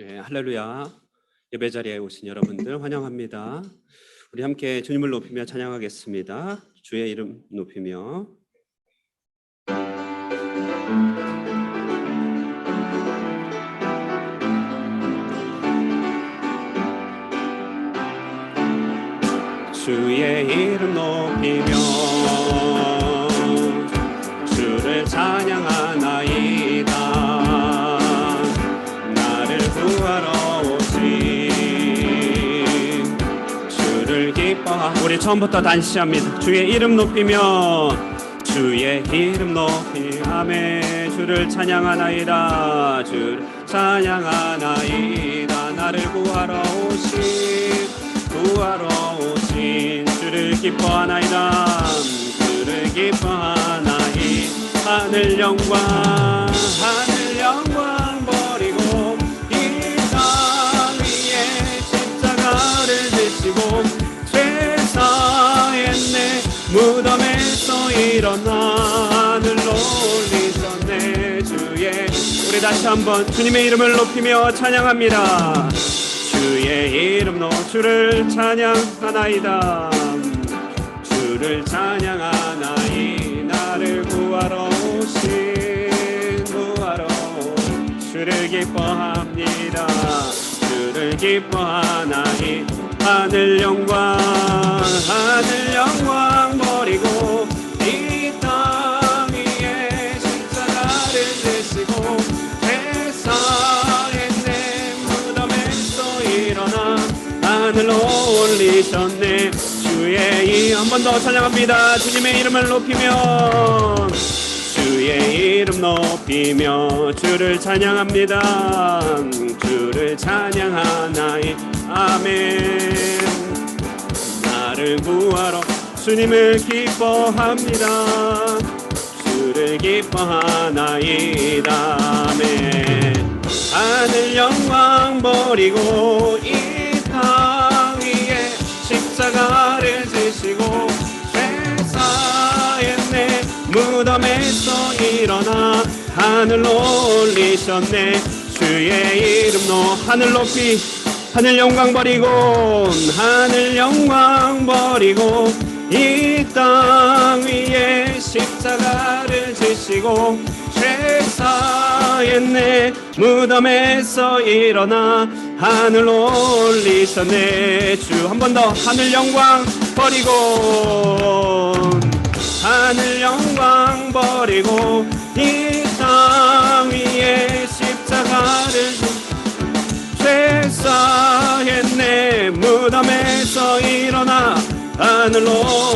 예, 할렐루야. 예배 자리에 오신 여러분들 환영합니다. 우리 함께 주님을 높이며 찬양하겠습니다. 주의 이름 높이며. 주의 이름 높이며 주를 찬양하나이다. 나를 구하러 오신 주를 기뻐하. 우리 처음부터 다시 합니다. 주의 이름 높이며 주의 이름 높이 아멘. 주를 찬양하나이다. 주를 찬양하나이다. 나를 구하러 오신 주를 기뻐하나이다. 주를 기뻐하나이. 하늘 영광 버리고 이 땅 위에 십자가를 지시고 죄사했네. 무덤에서 일어나 하늘로 올리셨네. 주의 우리 다시 한번 주님의 이름을 높이며 찬양합니다. 주의 이름 높 주를 찬양하나이다. 주를 찬양하나이. 나를 구하러 주를 기뻐합니다. 주를 기뻐하나이. 하늘 영광 버리고 이 땅 위에 십자가를 지시고 회사했네. 무덤에서 일어나 하늘로 올리셨네. 주의 한 번 더 찬양합니다. 주님의 이름을 높이며 주의 이름 높이며 주를 찬양합니다. 주를 찬양하나이. 아멘. 나를 구하러 주님을 기뻐합니다. 주를 기뻐하나이다. 아멘. 하늘 영광 버리고 이 땅 위에 십자가를 지시고 죄사했네. 무덤에서 일어나 하늘로 올리셨네. 주의 이름 하늘 높이 하늘 영광 버리고 이 땅 위에 십자가를 지시고 죄사했네. 무덤에서 일어나 하늘로 올리셨네. 주 한 번 더 하늘 영광 버리고 이 땅 위에 십자가를 죄사했네. 무덤에서 일어나 하늘로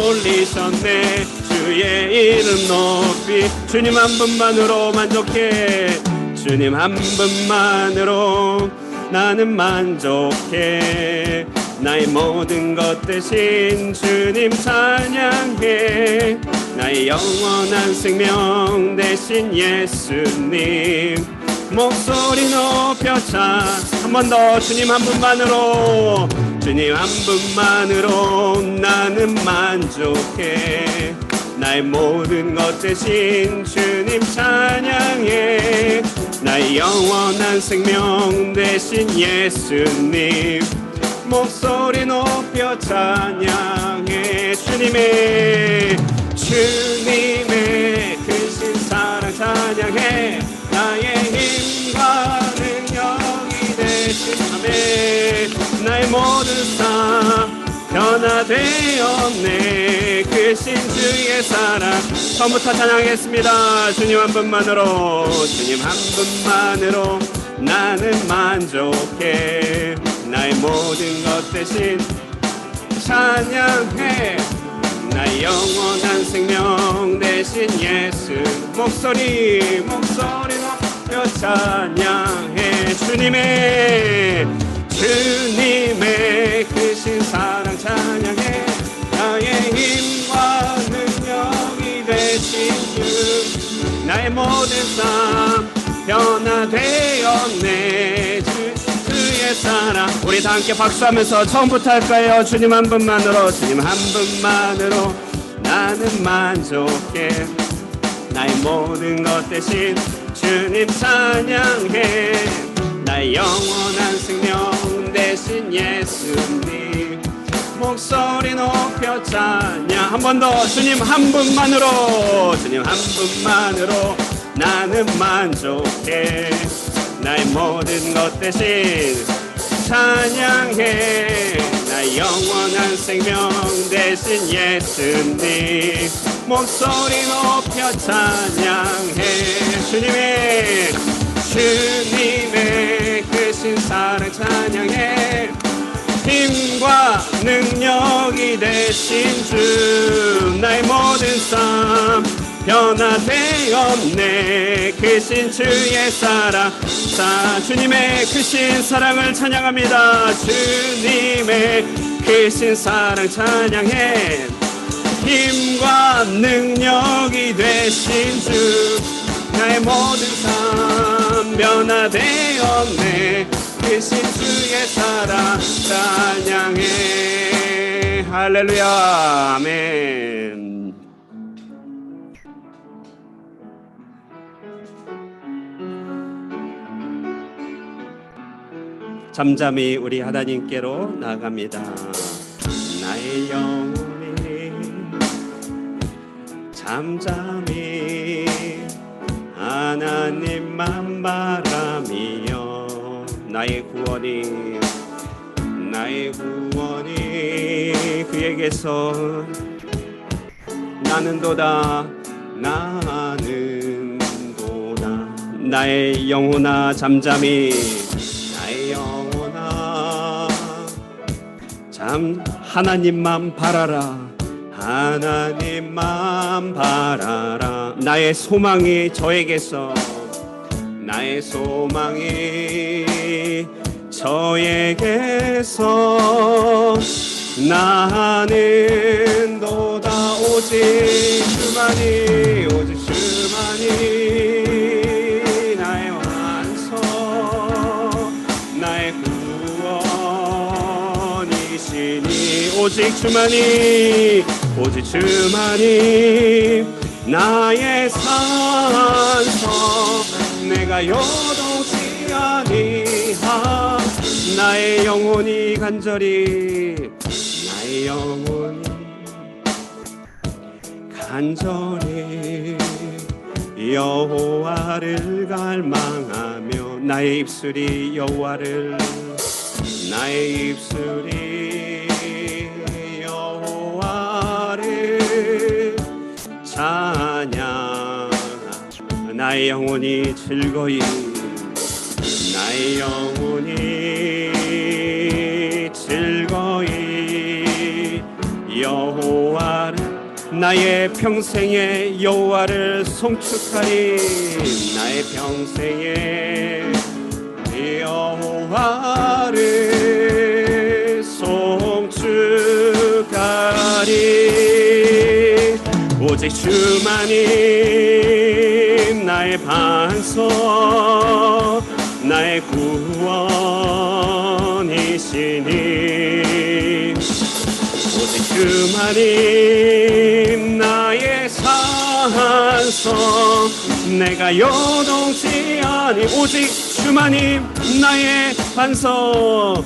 올리셨네. 주의 이름 높이 주님 한 분만으로 만족해. 주님 한 분만으로 나는 만족해. 나의 모든 것 대신 주님 찬양해. 나의 영원한 생명 대신 예수님 목소리 높여 한 번 더 주님 한 분만으로 나는 만족해. 나의 모든 것 대신 주님 찬양해. 나의 영원한 생명 대신 예수님 목소리 높여 찬양해. 주님의 크신 사랑 찬양해. 나의 힘과 능력이 되신 아멘. 나의 모든 삶 변화되었네. 크신 주의 사랑 처음부터 찬양했습니다. 주님 한 분만으로 나는 만족해. 나의 모든 것 대신 찬양해. 나의 영원한 생명 대신 예수 목소리 높여 찬양해. 주님의 크신 사랑 찬양해. 나의 힘과 능력이 되신 주 나의 모든 삶 변화되었네. 주의 사랑 우리 다 함께 박수하면서 처음부터 할까요? 주님 한 분만으로 나는 만족해. 나의 모든 것 대신 주님 찬양해. 나의 영원한 생명 되신 예수님 목소리 높여 찬양. 한 번 더. 주님 한 분만으로, 주님 한 분만으로 나는 만족해. 나의 모든 것 대신 찬양해. 나의 영원한 생명 되신 예수님 목소리 높여 찬양해. 주님의 크신 사랑 찬양해. 힘과 능력이 되신 주 나의 모든 삶 변화되었네. 크신 주의 사랑. 자, 주님의 크신 사랑을 찬양합니다. 주님의 크신 사랑 찬양해. 힘과 능력이 되신 주 나의 모든 삶 변화되었네. 크신 주의 사랑 찬양해. 할렐루야. 아멘. 잠잠히 우리 하나님께로 나아갑니다. 나의 영혼이 잠잠히 하나님만 바라며 나의 구원이 그에게서 나는도다. 나의 영혼아 잠잠히, 나의 영혼아 하나님만 바라라. 하나님만 바라라. 나의 소망이 저에게서, 나의 소망이 저에게서 나는 도다. 오직 주만이, 오직 주만이 나의 완성, 나의 구원이시니. 오직 주만이, 오직 주만이 나의 산성, 내가 요동치 아니하. 나의 영혼이 간절히, 나의 영혼이 간절히 여호와를 갈망하며, 나의 입술이 여호와를, 나의 입술이 여호와를 찬양. 나의 영혼이 즐거이, 나의 영혼이 즐거이 여호와를, 나의 평생에 여호와를 송축하리. 나의 평생에 여호와를 송축하리. 오직 주만이 나의 반석, 나의 구원이시니. 오직 주만이 나의 산성, 내가 요동치 아니. 오직 주만이 나의 반석,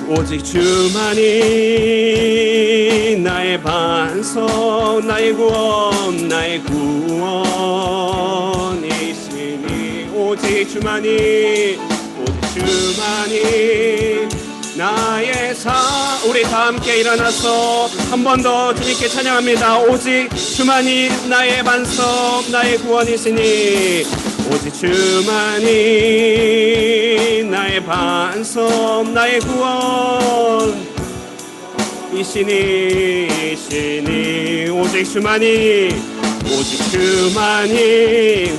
오직 주만이 나의 반석, 나의 구원, 나의 구원이시니. 오직 주만이, 오직 주만이 나의 우리 다 함께 일어나서 한 번 더 주님께 찬양합니다. 오직 주만이 나의 반석, 나의 구원이시니. 오직 주만이 나의 반석, 나의 구원이시니. 오직 주만이, 오직 주만이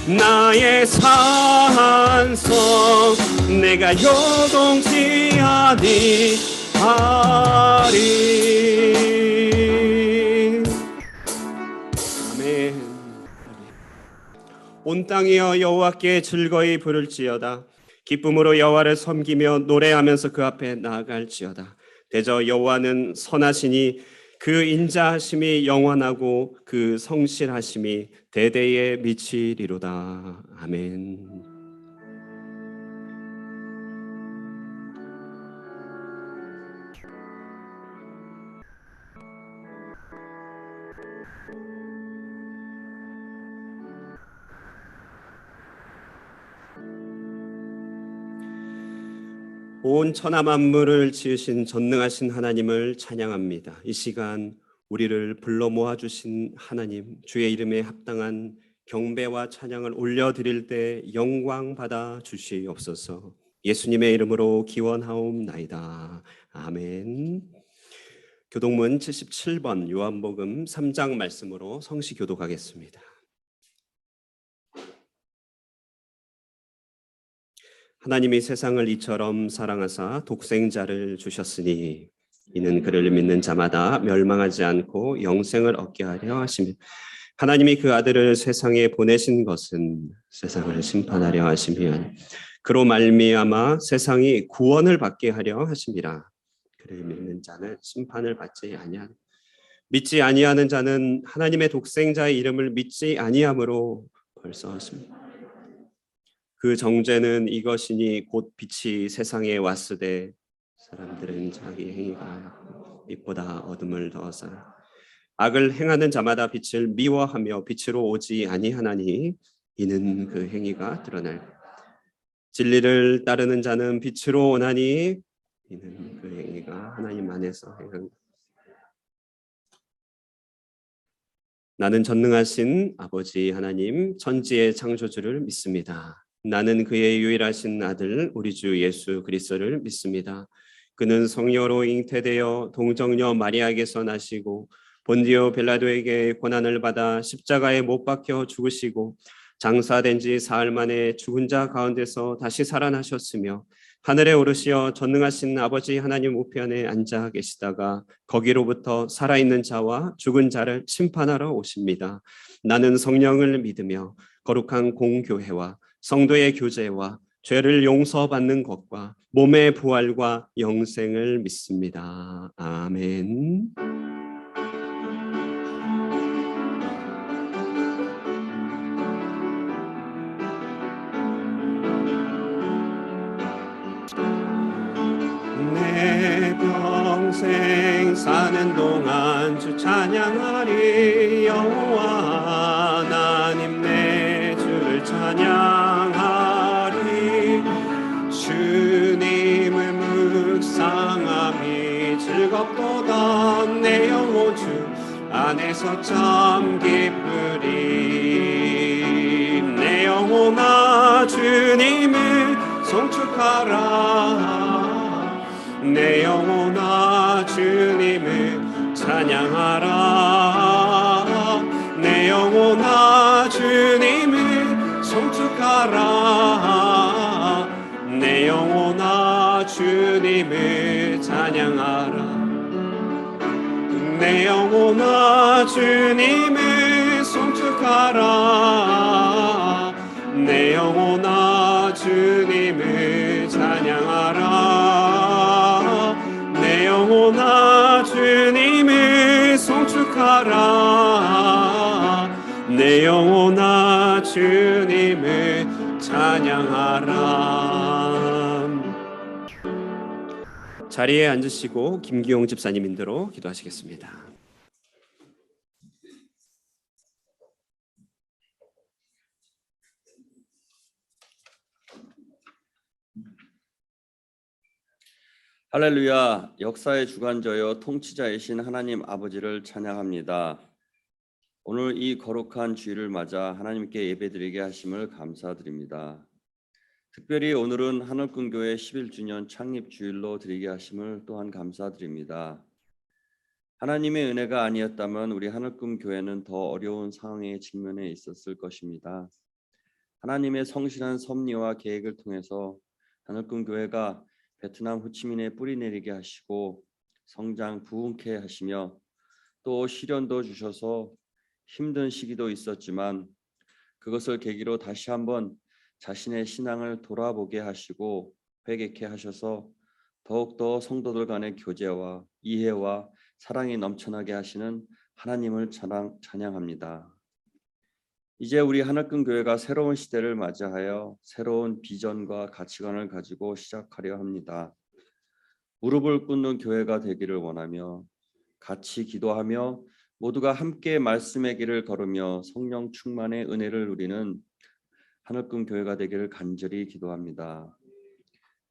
나의 산성, 내가 요동치 아니하리. 아멘. 온 땅이여 여호와께 즐거이 부를지어다. 기쁨으로 여호와를 섬기며 노래하면서 그 앞에 나아갈지어다. 대저 여호와는 선하시니 그 인자하심이 영원하고 그 성실하심이 대대에 미치리로다. 아멘. 온 천하 만물을 지으신 전능하신 하나님을 찬양합니다. 이 시간 우리를 불러 모아 주신 하나님, 주의 이름에 합당한 경배와 찬양을 올려드릴 때 영광 받아 주시옵소서. 예수님의 이름으로 기원하옵나이다. 아멘. 교동문 77번 요한복음 3장 말씀으로 성시 교독하겠습니다. 하나님이 세상을 이처럼 사랑하사 독생자를 주셨으니 이는 그를 믿는 자마다 멸망하지 않고 영생을 얻게 하려 하시며 하나님이 그 아들을 세상에 보내신 것은 세상을 심판하려 하심이야 그로 말미암아 세상이 구원을 받게 하려 하심이라. 그를 믿는 자는 심판을 받지 아니하는 믿지 아니하는 자는 하나님의 독생자의 이름을 믿지 아니함으로 벌써 왔습니다. 그 정죄는 이것이니 곧 빛이 세상에 왔으되 사람들은 자기 행위가 빛보다 어둠을 더 사랑 악을 행하는 자마다 빛을 미워하며 빛으로 오지 아니하나니 이는 그 행위가 드러날 진리를 따르는 자는 빛으로 오나니 이는 그 행위가 하나님 안에서 행한 나는 전능하신 아버지 하나님 천지의 창조주를 믿습니다. 나는 그의 유일하신 아들 우리 주 예수 그리스도를 믿습니다. 그는 성녀로 잉태되어 동정녀 마리아에게서 나시고 본디오 빌라도에게 고난을 받아 십자가에 못 박혀 죽으시고 장사된 지 사흘 만에 죽은 자 가운데서 다시 살아나셨으며 하늘에 오르시어 전능하신 아버지 하나님 우편에 앉아 계시다가 거기로부터 살아있는 자와 죽은 자를 심판하러 오십니다. 나는 성령을 믿으며 거룩한 공교회와 성도의 교제와 죄를 용서받는 것과 몸의 부활과 영생을 믿습니다. 아멘. 내 평생 사는 동안 주 찬양하리. 여호와 하나님 내 주를 찬양하리. 주님을 묵상함이 즐겁도다. 내 영혼 주 안에서 참 기쁘리. 내 영혼아 주님을 송축하라. 내 영혼아 주님을 찬양하라. 내 영혼아 주님을 송축하라. 내 영혼아 주님을 찬양하라. 내 영혼아 주님을 송축하라. 내 영혼아 주님을 찬양하라. 내 영혼아 주님을 송축하라. 내 영혼아 주님을 찬양하라. 자리에 앉으시고 김기용 집사님 인도로 기도하시겠습니다. 할렐루야. 역사의 주관자여 통치자이신 하나님 아버지를 찬양합니다. 오늘 이 거룩한 주일을 맞아 하나님께 예배드리게 하심을 감사드립니다. 특별히 오늘은 하늘꿈교회 11주년 창립 주일로 드리게 하심을 또한 감사드립니다. 하나님의 은혜가 아니었다면 우리 하늘꿈교회는 더 어려운 상황에 직면해 있었을 것입니다. 하나님의 성실한 섭리와 계획을 통해서 하늘꿈교회가 베트남 호치민에 뿌리 내리게 하시고 성장 부흥케 하시며 또 시련도 주셔서 힘든 시기도 있었지만 그것을 계기로 다시 한번 자신의 신앙을 돌아보게 하시고 회개케 하셔서 더욱더 성도들 간의 교제와 이해와 사랑이 넘쳐나게 하시는 하나님을 찬양합니다. 이제 우리 하늘꿈교회가 새로운 시대를 맞이하여 새로운 비전과 가치관을 가지고 시작하려 합니다. 무릎을 꿇는 교회가 되기를 원하며 같이 기도하며 모두가 함께 말씀의 길을 걸으며 성령 충만의 은혜를 누리는 하늘꿈교회가 되기를 간절히 기도합니다.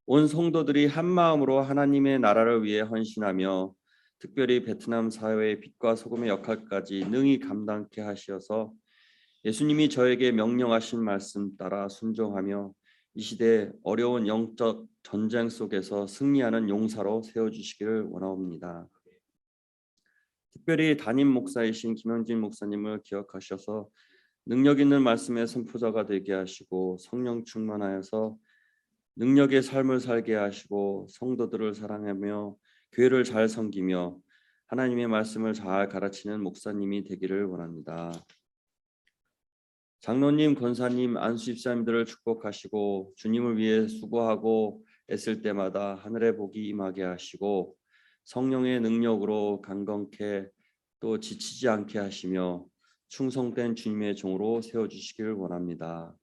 온 성도들이 한 마음으로 하나님의 나라를 위해 헌신하며 특별히 베트남 사회의 빛과 소금의 역할까지 능히 감당케 하시어서 예수님이 저에게 명령하신 말씀 따라 순종하며 이 시대 어려운 영적 전쟁 속에서 승리하는 용사로 세워주시기를 원하옵니다. 특별히 담임 목사이신 김영진 목사님을 기억하셔서 능력 있는 말씀의 선포자가 되게 하시고 성령 충만하여서 능력의 삶을 살게 하시고 성도들을 사랑하며 교회를 잘 섬기며 하나님의 말씀을 잘 가르치는 목사님이 되기를 원합니다. 장로님, 권사님, 안수집사님들을 축복하시고 주님을 위해 수고하고 애쓸 때마다 하늘의 복이 임하게 하시고 성령의 능력으로 강건케 또 지치지 않게 하시며 충성된 주님의 종으로 세워주시기를 원합니다.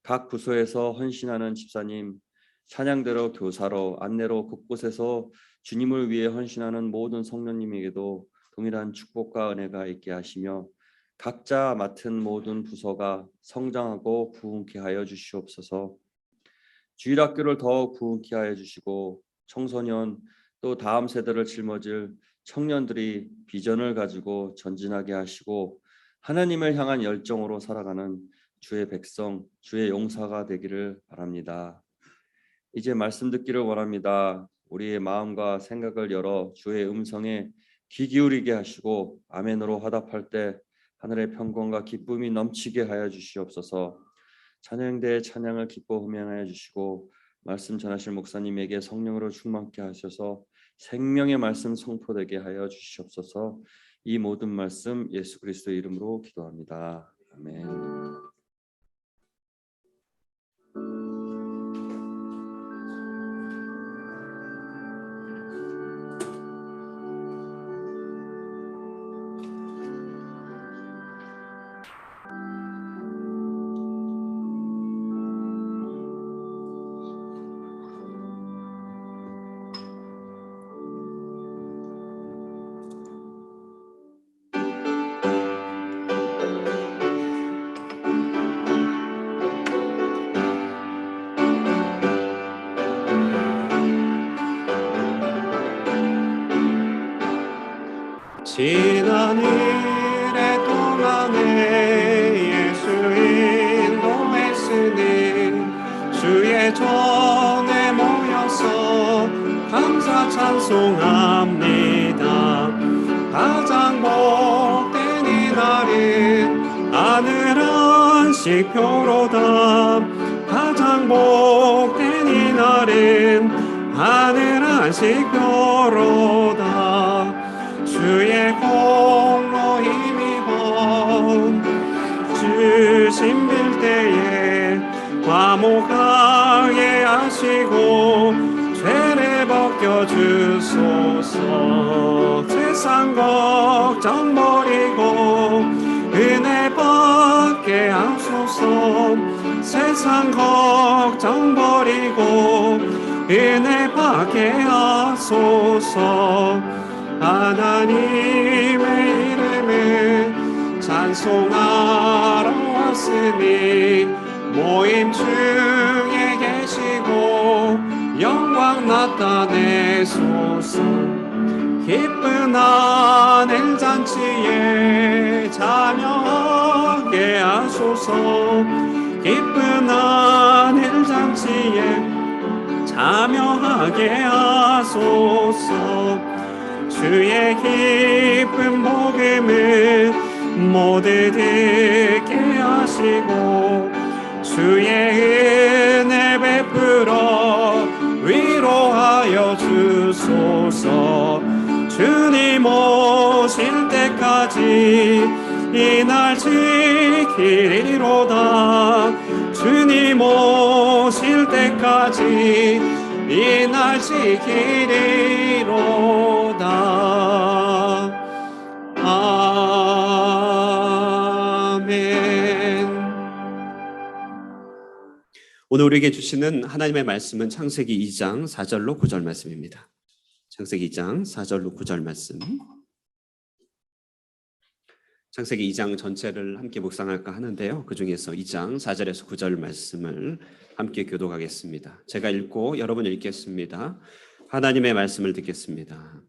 각 부서에서 헌신하는 집사님, 찬양대로 교사로 안내로 곳곳에서 주님을 위해 헌신하는 모든 성도님에게도 동일한 축복과 은혜가 있게 하시며 각자 맡은 모든 부서가 성장하고 부흥케 하여 주시옵소서. 주일학교를 더욱 부흥케 하여 주시고 청소년 또 다음 세대를 짊어질 청년들이 비전을 가지고 전진하게 하시고 하나님을 향한 열정으로 살아가는 주의 백성, 주의 용사가 되기를 바랍니다. 이제 말씀 듣기를 원합니다. 우리의 마음과 생각을 열어 주의 음성에 귀 기울이게 하시고 아멘으로 화답할 때 하늘의 평강과 기쁨이 넘치게 하여 주시옵소서. 찬양대의 찬양을 기뻐 흠양하여 주시고 말씀 전하실 목사님에게 성령으로 충만케 하셔서 생명의 말씀 선포되게 하여 주시옵소서. 이 모든 말씀 예수 그리스도의 이름으로 기도합니다. 아멘. 지난 일에 동안에 예수 인도했으니 주의 전에 모여서 감사 찬송합니다. 가장 복된 이날은 하늘은 식표로다. 가장 복된 이날은 하늘은 식표로다. 주의 공로 힘입어 주신 빌때에 화목하게 하시고 죄를 벗겨주소서. 세상 걱정 버리고 은혜 받게 하소서. 세상 걱정 버리고 은혜 받게 하소서. 하나님의 이름을 찬송하러 왔으니 모임 중에 계시고 영광 나타내소서. 기쁜 하늘 잔치에 참여하게 하소서. 기쁜 하늘 잔치에 참여하게 하소서. 주의 기쁜 복음을 모두 듣게 하시고 주의 은혜 베풀어 위로하여 주소서. 주님 오실 때까지 이날 지키리로다. 주님 오실 때까지 이날 지키리로다. 아멘. 오늘 우리에게 주시는 하나님의 말씀은 창세기 2장 4절로 9절 말씀입니다. 창세기 2장 4절로 9절 말씀. 창세기 2장 전체를 함께 묵상할까 하는데요. 그 중에서 2장 4절에서 9절 말씀을 함께 교독하겠습니다. 제가 읽고 여러분 읽겠습니다. 하나님의 말씀을 듣겠습니다.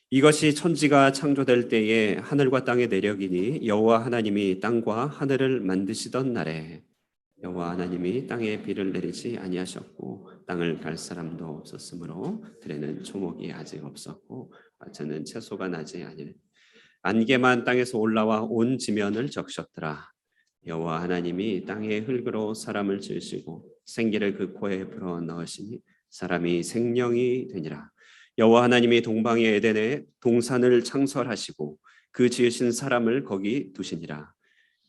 이것이 천지가 창조될 때에 하늘과 땅의 내력이니 여호와 하나님이 땅과 하늘을 만드시던 날에 여호와 하나님이 땅에 비를 내리지 아니하셨고 땅을 갈 사람도 없었으므로 들에는 초목이 아직 없었고 밭에는 채소가 나지 아니하니 안개만 땅에서 올라와 온 지면을 적셨더라. 여호와 하나님이 땅의 흙으로 사람을 지으시고 생기를 그 코에 불어 넣으시니 사람이 생명이 되니라. 여호와 하나님이 동방의 에덴에 동산을 창설하시고 그 지으신 사람을 거기 두시니라.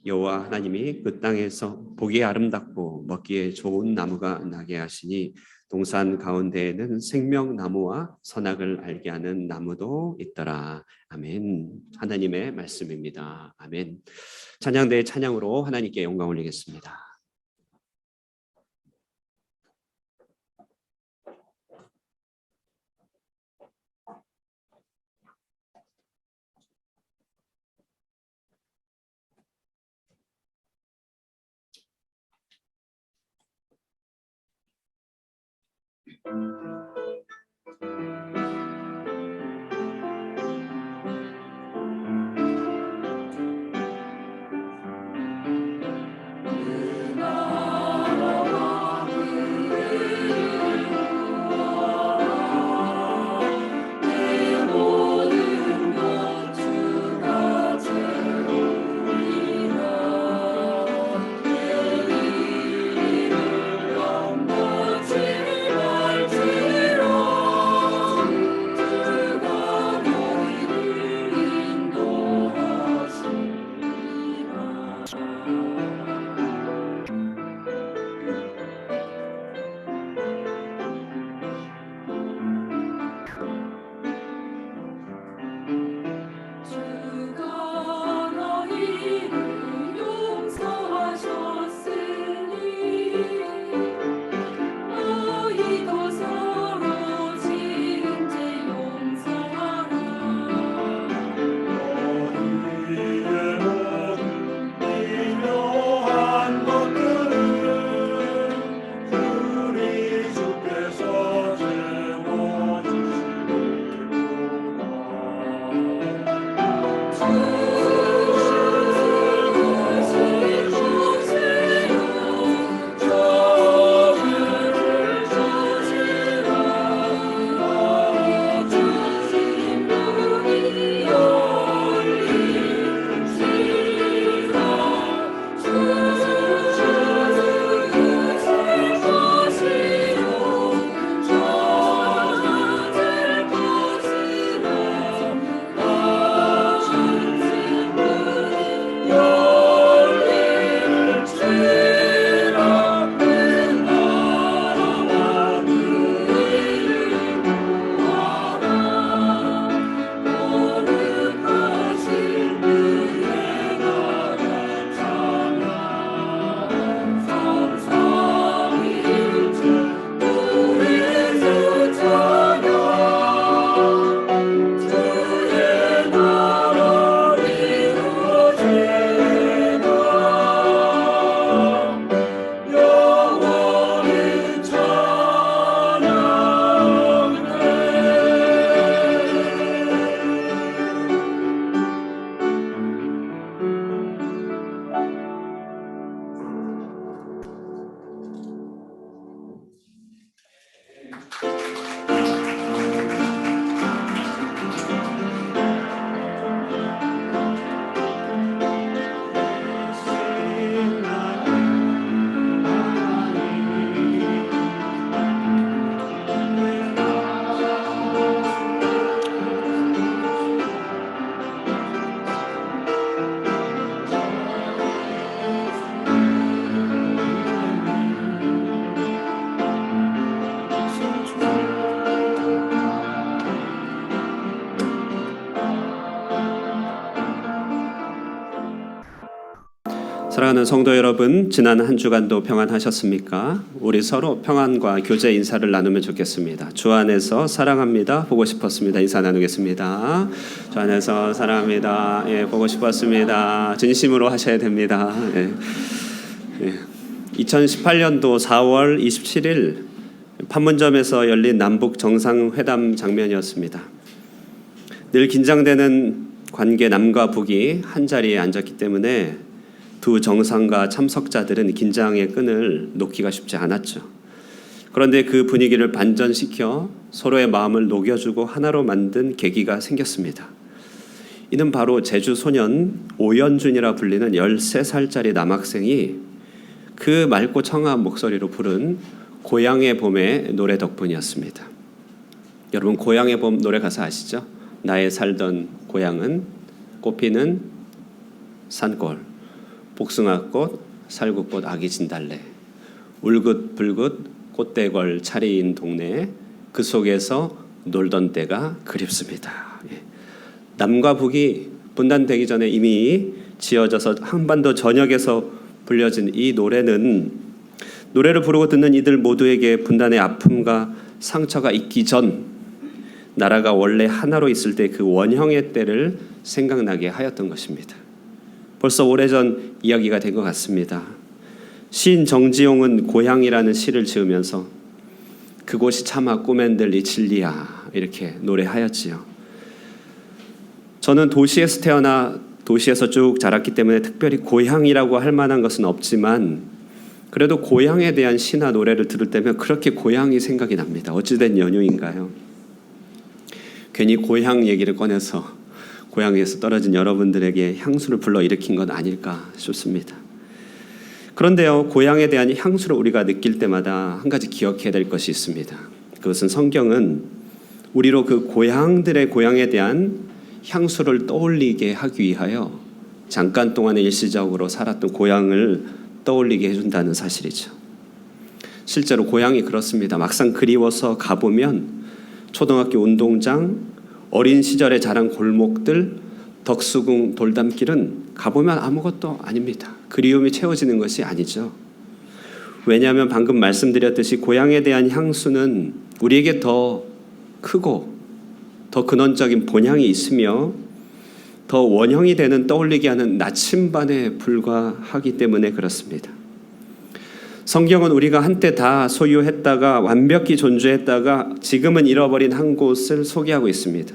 여호와 하나님이 그 땅에서 보기에 아름답고 먹기에 좋은 나무가 나게 하시니 동산 가운데에는 생명나무와 선악을 알게 하는 나무도 있더라. 아멘. 하나님의 말씀입니다. 아멘. 찬양대의 찬양으로 하나님께 영광 올리겠습니다. 사랑하는 성도 여러분, 지난 한 주간도 평안하셨습니까? 우리 서로 평안과 교제 인사를 나누면 좋겠습니다. 주 안에서 사랑합니다. 보고 싶었습니다. 인사 나누겠습니다. 주 안에서 사랑합니다. 예, 보고 싶었습니다. 진심으로 하셔야 됩니다. 예. 2018년도 4월 27일 판문점에서 열린 남북 정상회담 장면이었습니다. 늘 긴장되는 관계 남과 북이 한 자리에 앉았기 때문에 두 정상과 참석자들은 긴장의 끈을 놓기가 쉽지 않았죠. 그런데 그 분위기를 반전시켜 서로의 마음을 녹여주고 하나로 만든 계기가 생겼습니다. 이는 바로 제주 소년 오연준이라 불리는 13살짜리 남학생이 그 맑고 청아한 목소리로 부른 고향의 봄의 노래 덕분이었습니다. 여러분, 고향의 봄 노래 가사 아시죠? 나의 살던 고향은 꽃피는 산골, 복숭아꽃, 살구꽃, 아기 진달래, 울긋불긋 꽃대걸 차리인 동네, 그 속에서 놀던 때가 그립습니다. 남과 북이 분단되기 전에 이미 지어져서 한반도 전역에서 불려진 이 노래는 노래를 부르고 듣는 이들 모두에게 분단의 아픔과 상처가 있기 전 나라가 원래 하나로 있을 때 그 원형의 때를 생각나게 하였던 것입니다. 벌써 오래전 이야기가 된 것 같습니다. 시인 정지용은 고향이라는 시를 지으면서 그곳이 차마 꿈엔들 이 진리야 이렇게 노래하였지요. 저는 도시에서 태어나 도시에서 쭉 자랐기 때문에 특별히 고향이라고 할 만한 것은 없지만 그래도 고향에 대한 시나 노래를 들을 때면 그렇게 고향이 생각이 납니다. 어찌된 연유인가요? 괜히 고향 얘기를 꺼내서 고향에서 떨어진 여러분들에게 향수를 불러일으킨 건 아닐까 싶습니다. 그런데요, 고향에 대한 향수를 우리가 느낄 때마다 한 가지 기억해야 될 것이 있습니다. 그것은 성경은 우리로 그 고향들의 고향에 대한 향수를 떠올리게 하기 위하여 잠깐 동안의 일시적으로 살았던 고향을 떠올리게 해준다는 사실이죠. 실제로 고향이 그렇습니다. 막상 그리워서 가보면 초등학교 운동장, 어린 시절에 자란 골목들, 덕수궁 돌담길은 가보면 아무것도 아닙니다. 그리움이 채워지는 것이 아니죠. 왜냐하면 방금 말씀드렸듯이 고향에 대한 향수는 우리에게 더 크고 더 근원적인 본향이 있으며 더 원형이 되는 떠올리게 하는 나침반에 불과하기 때문에 그렇습니다. 성경은 우리가 한때 다 소유했다가 완벽히 존재했다가 지금은 잃어버린 한 곳을 소개하고 있습니다.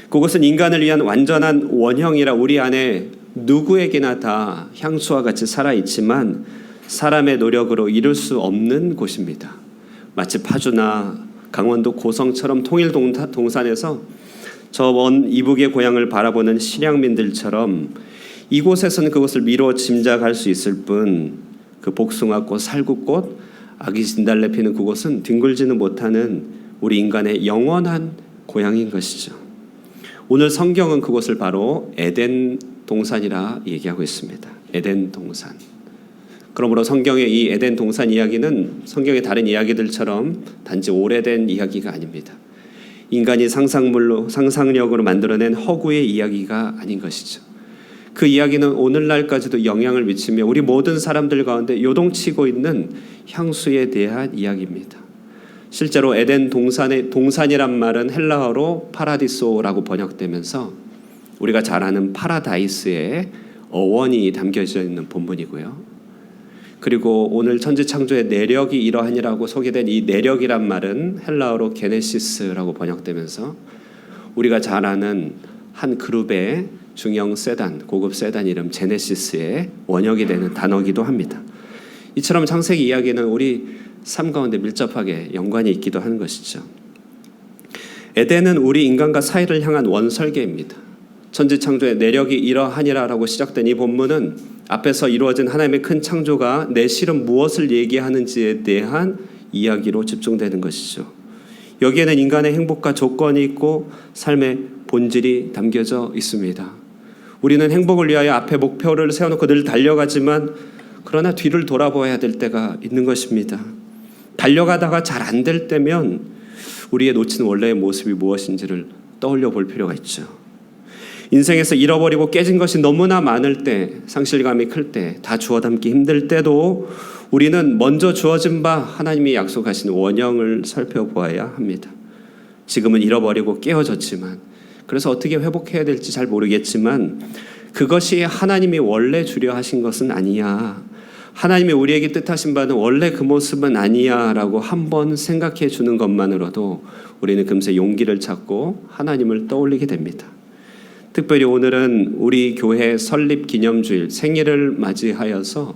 그곳은 인간을 위한 완전한 원형이라 우리 안에 누구에게나 다 향수와 같이 살아있지만 사람의 노력으로 이룰 수 없는 곳입니다. 마치 파주나 강원도 고성처럼 통일동산에서 저 먼 이북의 고향을 바라보는 실향민들처럼 이곳에서는 그것을 미뤄 짐작할 수 있을 뿐 그 복숭아꽃, 살구꽃, 아기 진달래 피는 그곳은 뒹굴지는 못하는 우리 인간의 영원한 고향인 것이죠. 오늘 성경은 그곳을 바로 에덴 동산이라 얘기하고 있습니다. 에덴 동산. 그러므로 성경의 이 에덴 동산 이야기는 성경의 다른 이야기들처럼 단지 오래된 이야기가 아닙니다. 인간이 상상력으로 만들어낸 허구의 이야기가 아닌 것이죠. 그 이야기는 오늘날까지도 영향을 미치며 우리 모든 사람들 가운데 요동치고 있는 향수에 대한 이야기입니다. 실제로 에덴 동산이란 말은 헬라어로 파라디소라고 번역되면서 우리가 잘 아는 파라다이스의 어원이 담겨져 있는 본문이고요. 그리고 오늘 천지창조의 내력이 이러하니라고 소개된 이 내력이란 말은 헬라어로 게네시스라고 번역되면서 우리가 잘 아는 한 그룹의 중형 세단, 고급 세단 이름 제네시스의 원형이 되는 단어이기도 합니다. 이처럼 창세기 이야기는 우리 삶 가운데 밀접하게 연관이 있기도 하는 것이죠. 에덴은 우리 인간과 사이를 향한 원설계입니다. 천지창조의 내력이 이러하니라라고 시작된 이 본문은 앞에서 이루어진 하나님의 큰 창조가 내 실은 무엇을 얘기하는지에 대한 이야기로 집중되는 것이죠. 여기에는 인간의 행복과 조건이 있고 삶의 본질이 담겨져 있습니다. 우리는 행복을 위하여 앞에 목표를 세워놓고 늘 달려가지만 그러나 뒤를 돌아보아야 될 때가 있는 것입니다. 달려가다가 잘 안 될 때면 우리의 놓친 원래의 모습이 무엇인지를 떠올려 볼 필요가 있죠. 인생에서 잃어버리고 깨진 것이 너무나 많을 때, 상실감이 클 때, 다 주워 담기 힘들 때도 우리는 먼저 주어진 바 하나님이 약속하신 원형을 살펴보아야 합니다. 지금은 잃어버리고 깨어졌지만, 그래서 어떻게 회복해야 될지 잘 모르겠지만 그것이 하나님이 원래 주려 하신 것은 아니야. 하나님이 우리에게 뜻하신 바는 원래 그 모습은 아니야 라고 한번 생각해 주는 것만으로도 우리는 금세 용기를 찾고 하나님을 떠올리게 됩니다. 특별히 오늘은 우리 교회 설립 기념주일 생일을 맞이하여서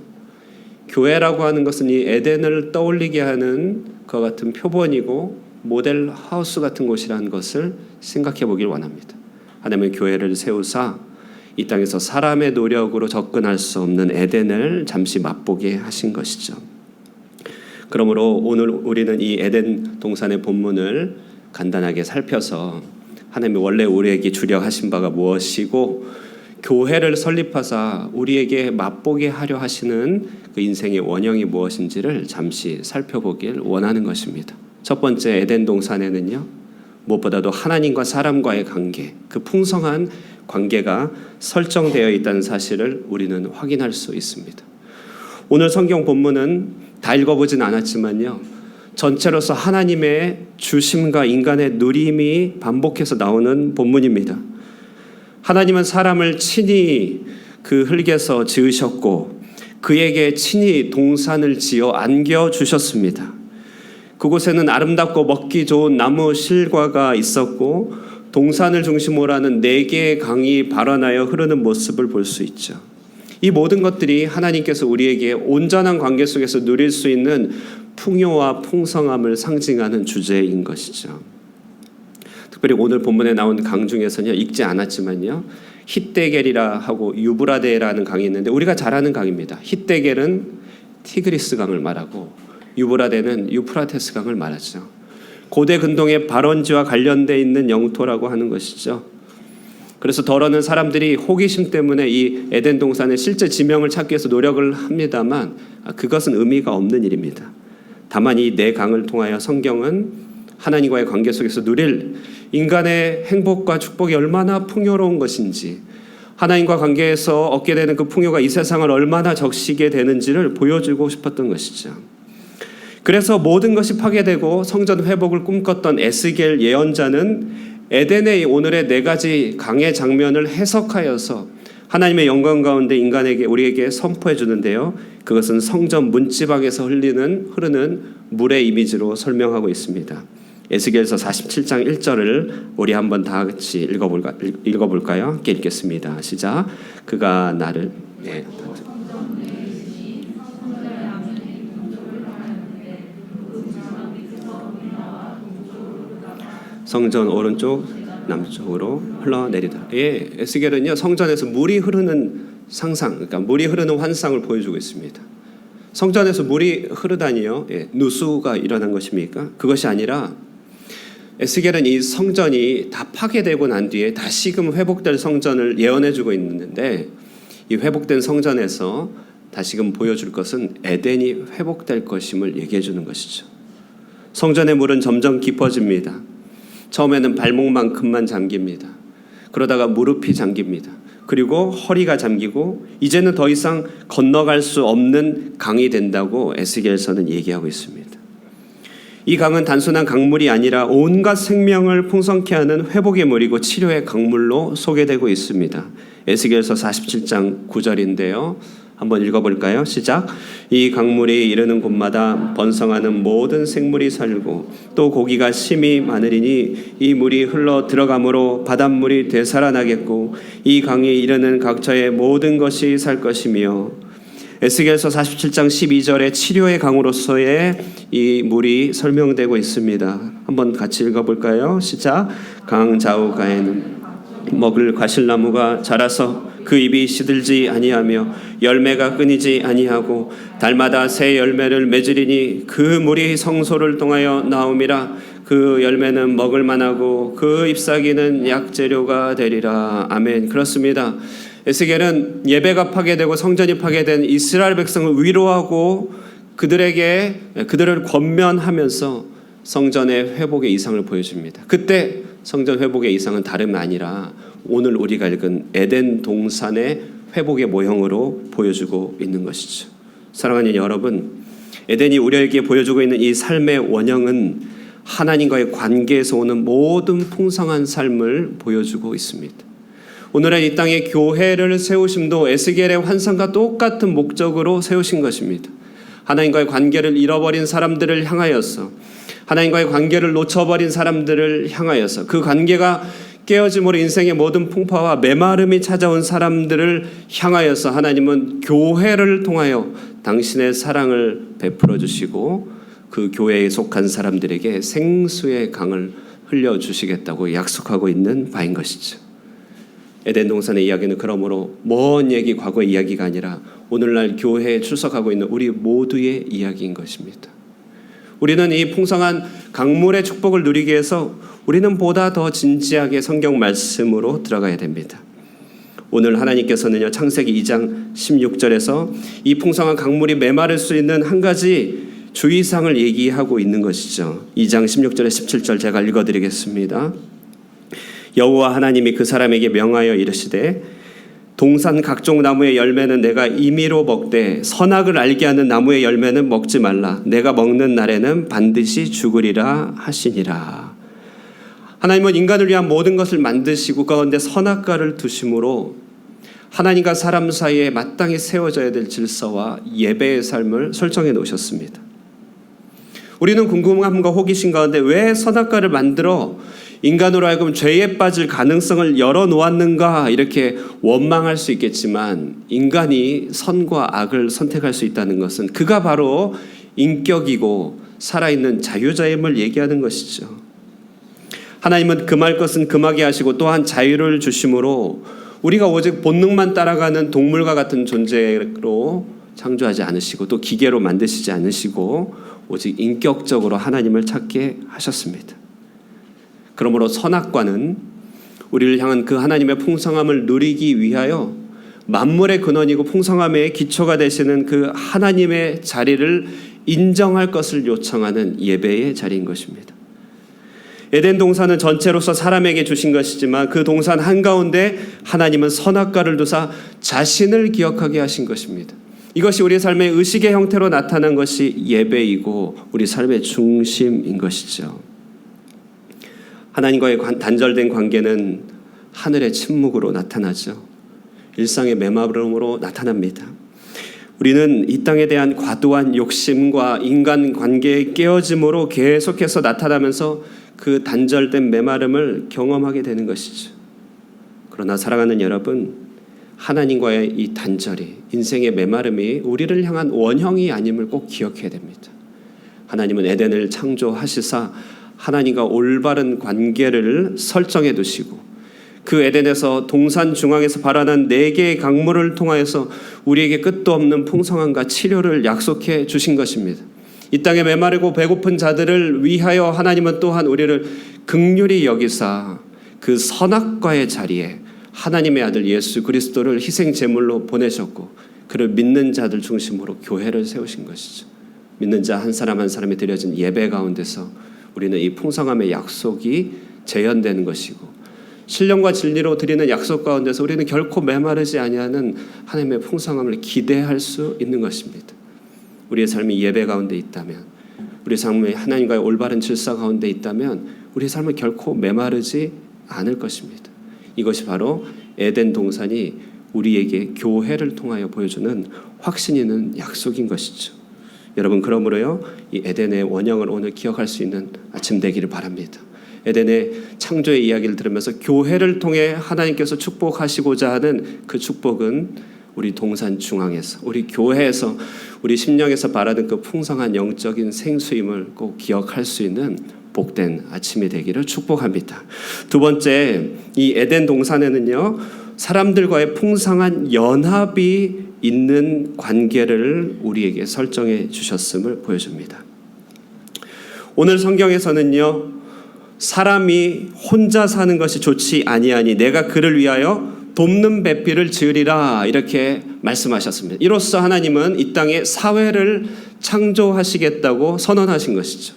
교회라고 하는 것은 이 에덴을 떠올리게 하는 그와 같은 표본이고 모델 하우스 같은 곳이라는 것을 생각해 보길 원합니다. 하나님은 교회를 세우사 이 땅에서 사람의 노력으로 접근할 수 없는 에덴을 잠시 맛보게 하신 것이죠. 그러므로 오늘 우리는 이 에덴 동산의 본문을 간단하게 살펴서 하나님이 원래 우리에게 주려 하신 바가 무엇이고 교회를 설립하사 우리에게 맛보게 하려 하시는 그 인생의 원형이 무엇인지를 잠시 살펴보길 원하는 것입니다. 첫 번째 에덴 동산에는요, 무엇보다도 하나님과 사람과의 관계, 그 풍성한 관계가 설정되어 있다는 사실을 우리는 확인할 수 있습니다. 오늘 성경 본문은 다 읽어보진 않았지만요, 전체로서 하나님의 주심과 인간의 누림이 반복해서 나오는 본문입니다. 하나님은 사람을 친히 그 흙에서 지으셨고 그에게 친히 동산을 지어 안겨주셨습니다. 그곳에는 아름답고 먹기 좋은 나무 실과가 있었고 동산을 중심으로 하는 4개의 강이 발원하여 흐르는 모습을 볼 수 있죠. 이 모든 것들이 하나님께서 우리에게 온전한 관계 속에서 누릴 수 있는 풍요와 풍성함을 상징하는 주제인 것이죠. 특별히 오늘 본문에 나온 강 중에서는요, 읽지 않았지만요, hit데겔이라 하고 유브라데라는 강이 있는데 우리가 잘 아는 강입니다. hit데겔은 티그리스 강을 말하고 유브라데는 유프라테스 강을 말하죠. 고대 근동의 발원지와 관련되어 있는 영토라고 하는 것이죠. 그래서 더러는 사람들이 호기심 때문에 이 에덴 동산의 실제 지명을 찾기 위해서 노력을 합니다만 그것은 의미가 없는 일입니다. 다만 이 4강을 통하여 성경은 하나님과의 관계 속에서 누릴 인간의 행복과 축복이 얼마나 풍요로운 것인지, 하나님과 관계에서 얻게 되는 그 풍요가 이 세상을 얼마나 적시게 되는지를 보여주고 싶었던 것이죠. 그래서 모든 것이 파괴되고 성전 회복을 꿈꿨던 에스겔 예언자는 에덴의 오늘의 4가지 강의 장면을 해석하여서 하나님의 영광 가운데 인간에게 우리에게 선포해 주는데요, 그것은 성전 문지방에서 흐르는 물의 이미지로 설명하고 있습니다. 에스겔서 47장 1절을 우리 한번 다 같이 읽어볼까요? 함께 읽겠습니다. 시작. 그가 나를 성전 오른쪽 남쪽으로 흘러내리다. 에스겔은요, 성전에서 물이 흐르는 상상, 그러니까 물이 흐르는 환상을 보여주고 있습니다. 성전에서 물이 흐르다니요, 누수가 일어난 것입니까? 그것이 아니라 에스겔은 이 성전이 다 파괴되고 난 뒤에 다시금 회복될 성전을 예언해주고 있는데, 이 회복된 성전에서 다시금 보여줄 것은 에덴이 회복될 것임을 얘기해주는 것이죠. 성전의 물은 점점 깊어집니다. 처음에는 발목만큼만 잠깁니다. 그러다가 무릎이 잠깁니다. 그리고 허리가 잠기고 이제는 더 이상 건너갈 수 없는 강이 된다고 에스겔서는 얘기하고 있습니다. 이 강은 단순한 강물이 아니라 온갖 생명을 풍성케 하는 회복의 물이고 치료의 강물로 소개되고 있습니다. 에스겔서 47장 9절인데요. 한번 읽어볼까요? 시작. 이 강물이 이르는 곳마다 번성하는 모든 생물이 살고 또 고기가 심히 많으리니 이 물이 흘러 들어가므로 바닷물이 되살아나겠고 이 강이 이르는 각처의 모든 것이 살 것이며, 에스겔서 47장 12절에 치료의 강으로서의 이 물이 설명되고 있습니다. 한번 같이 읽어볼까요? 시작. 강 좌우가에는 먹을 과실나무가 자라서 그 잎이 시들지 아니하며 열매가 끊이지 아니하고 달마다 새 열매를 맺으리니 그 물이 성소를 통하여 나옴이라. 그 열매는 먹을 만하고 그 잎사귀는 약재료가 되리라. 아멘. 그렇습니다. 에스겔은 예배가 파괴되고 성전이 파괴된 이스라엘 백성을 위로하고 그들을 권면하면서 성전의 회복의 이상을 보여줍니다. 그때 성전 회복의 이상은 다름 아니라 오늘 우리가 읽은 에덴 동산의 회복의 모형으로 보여주고 있는 것이죠. 사랑하는 여러분, 에덴이 우리에게 보여주고 있는 이 삶의 원형은 하나님과의 관계에서 오는 모든 풍성한 삶을 보여주고 있습니다. 오늘의 이 땅에 교회를 세우심도 에스겔의 환상과 똑같은 목적으로 세우신 것입니다. 하나님과의 관계를 잃어버린 사람들을 향하여서, 하나님과의 관계를 놓쳐버린 사람들을 향하여서, 그 관계가 깨어짐으로 인생의 모든 풍파와 메마름이 찾아온 사람들을 향하여서 하나님은 교회를 통하여 당신의 사랑을 베풀어 주시고 그 교회에 속한 사람들에게 생수의 강을 흘려주시겠다고 약속하고 있는 바인 것이죠. 에덴 동산의 이야기는 그러므로 먼 얘기, 과거의 이야기가 아니라 오늘날 교회에 출석하고 있는 우리 모두의 이야기인 것입니다. 우리는 이 풍성한 강물의 축복을 누리기 위해서 우리는 보다 더 진지하게 성경 말씀으로 들어가야 됩니다. 오늘 하나님께서는요, 창세기 2장 16절에서 이 풍성한 강물이 메마를 수 있는 한 가지 주의사항을 얘기하고 있는 것이죠. 2장 16절에 17절 제가 읽어드리겠습니다. 여호와 하나님이 그 사람에게 명하여 이르시되 동산 각종 나무의 열매는 내가 임의로 먹되 선악을 알게 하는 나무의 열매는 먹지 말라. 내가 먹는 날에는 반드시 죽으리라 하시니라. 하나님은 인간을 위한 모든 것을 만드시고 그 가운데 선악과를 두심으로 하나님과 사람 사이에 마땅히 세워져야 될 질서와 예배의 삶을 설정해 놓으셨습니다. 우리는 궁금함과 호기심 가운데 왜 선악과를 만들어 인간으로 하여금 죄에 빠질 가능성을 열어놓았는가 이렇게 원망할 수 있겠지만, 인간이 선과 악을 선택할 수 있다는 것은 그가 바로 인격이고 살아있는 자유자임을 얘기하는 것이죠. 하나님은 금할 것은 금하게 하시고 또한 자유를 주심으로 우리가 오직 본능만 따라가는 동물과 같은 존재로 창조하지 않으시고 또 기계로 만드시지 않으시고 오직 인격적으로 하나님을 찾게 하셨습니다. 그러므로 선악과는 우리를 향한 그 하나님의 풍성함을 누리기 위하여 만물의 근원이고 풍성함의 기초가 되시는 그 하나님의 자리를 인정할 것을 요청하는 예배의 자리인 것입니다. 에덴 동산은 전체로서 사람에게 주신 것이지만 그 동산 한가운데 하나님은 선악과를 두사 자신을 기억하게 하신 것입니다. 이것이 우리 삶의 의식의 형태로 나타난 것이 예배이고 우리 삶의 중심인 것이죠. 하나님과의 단절된 관계는 하늘의 침묵으로 나타나죠. 일상의 메마름으로 나타납니다. 우리는 이 땅에 대한 과도한 욕심과 인간관계의 깨어짐으로 계속해서 나타나면서 그 단절된 메마름을 경험하게 되는 것이죠. 그러나 사랑하는 여러분, 하나님과의 이 단절이, 인생의 메마름이 우리를 향한 원형이 아님을 꼭 기억해야 됩니다. 하나님은 에덴을 창조하시사 하나님과 올바른 관계를 설정해 두시고 그 에덴에서 동산 중앙에서 발현한 4개의 강물을 통하여서 우리에게 끝도 없는 풍성함과 치료를 약속해 주신 것입니다. 이 땅에 메마르고 배고픈 자들을 위하여 하나님은 또한 우리를 긍휼히 여기사 그 선악과의 자리에 하나님의 아들 예수 그리스도를 희생 제물로 보내셨고 그를 믿는 자들 중심으로 교회를 세우신 것이죠. 믿는 자 한 사람 한 사람이 드려진 예배 가운데서 우리는 이 풍성함의 약속이 재현되는 것이고 신령과 진리로 드리는 약속 가운데서 우리는 결코 메마르지 아니하는 하나님의 풍성함을 기대할 수 있는 것입니다. 우리의 삶이 예배 가운데 있다면, 우리의 삶이 하나님과의 올바른 질서 가운데 있다면 우리의 삶은 결코 메마르지 않을 것입니다. 이것이 바로 에덴 동산이 우리에게 교회를 통하여 보여주는 확신 있는 약속인 것이죠. 여러분, 그러므로요, 이 에덴의 원형을 오늘 기억할 수 있는 아침 되기를 바랍니다. 에덴의 창조의 이야기를 들으면서 교회를 통해 하나님께서 축복하시고자 하는 그 축복은 우리 동산 중앙에서, 우리 교회에서, 우리 심령에서 바라는 그 풍성한 영적인 생수임을 꼭 기억할 수 있는 복된 아침이 되기를 축복합니다. 두 번째, 이 에덴 동산에는요, 사람들과의 풍성한 연합이 있는 관계를 우리에게 설정해 주셨음을 보여줍니다. 오늘 성경에서는요, 사람이 혼자 사는 것이 좋지 아니하니 내가 그를 위하여 돕는 배필을 지으리라 이렇게 말씀하셨습니다. 이로써 하나님은 이 땅에 사회를 창조하시겠다고 선언하신 것이죠.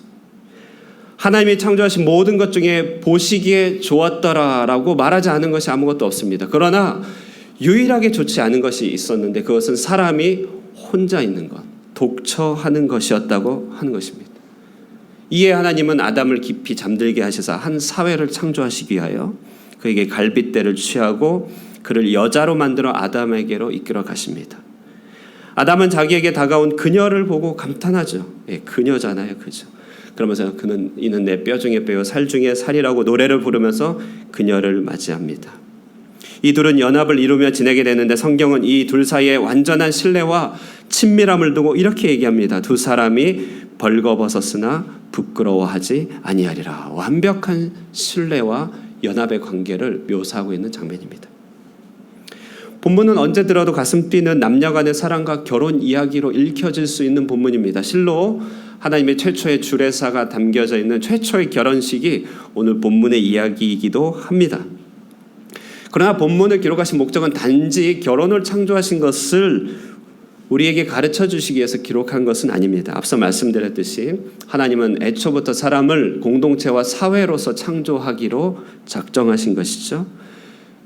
하나님이 창조하신 모든 것 중에 보시기에 좋았더라라고 말하지 않은 것이 아무것도 없습니다. 그러나 유일하게 좋지 않은 것이 있었는데 그것은 사람이 혼자 있는 것, 독처하는 것이었다고 하는 것입니다. 이에 하나님은 아담을 깊이 잠들게 하셔서 한 사회를 창조하시기 위하여 그에게 갈빗대를 취하고 그를 여자로 만들어 아담에게로 이끌어 가십니다. 아담은 자기에게 다가온 그녀를 보고 감탄하죠. 예, 그녀잖아요, 그죠? 그러면서 이는 내 뼈 중에 뼈요 살 중에 살이라고 노래를 부르면서 그녀를 맞이합니다. 이 둘은 연합을 이루며 지내게 되는데 성경은 이 둘 사이에 완전한 신뢰와 친밀함을 두고 이렇게 얘기합니다. 두 사람이 벌거벗었으나 부끄러워하지 아니하리라. 완벽한 신뢰와 연합의 관계를 묘사하고 있는 장면입니다. 본문은 언제 들어도 가슴 뛰는 남녀 간의 사랑과 결혼 이야기로 읽혀질 수 있는 본문입니다. 실로 하나님의 최초의 주례사가 담겨져 있는 최초의 결혼식이 오늘 본문의 이야기이기도 합니다. 그러나 본문을 기록하신 목적은 단지 결혼을 창조하신 것을 우리에게 가르쳐 주시기 위해서 기록한 것은 아닙니다. 앞서 말씀드렸듯이 하나님은 애초부터 사람을 공동체와 사회로서 창조하기로 작정하신 것이죠.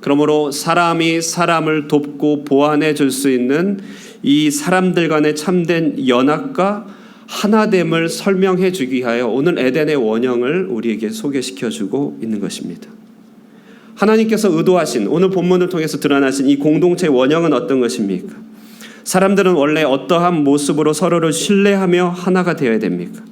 그러므로 사람이 사람을 돕고 보완해 줄 수 있는 이 사람들 간의 참된 연합과 하나됨을 설명해 주기 위하여 오늘 에덴의 원형을 우리에게 소개시켜 주고 있는 것입니다. 하나님께서 의도하신 오늘 본문을 통해서 드러나신 이 공동체의 원형은 어떤 것입니까? 사람들은 원래 어떠한 모습으로 서로를 신뢰하며 하나가 되어야 됩니까?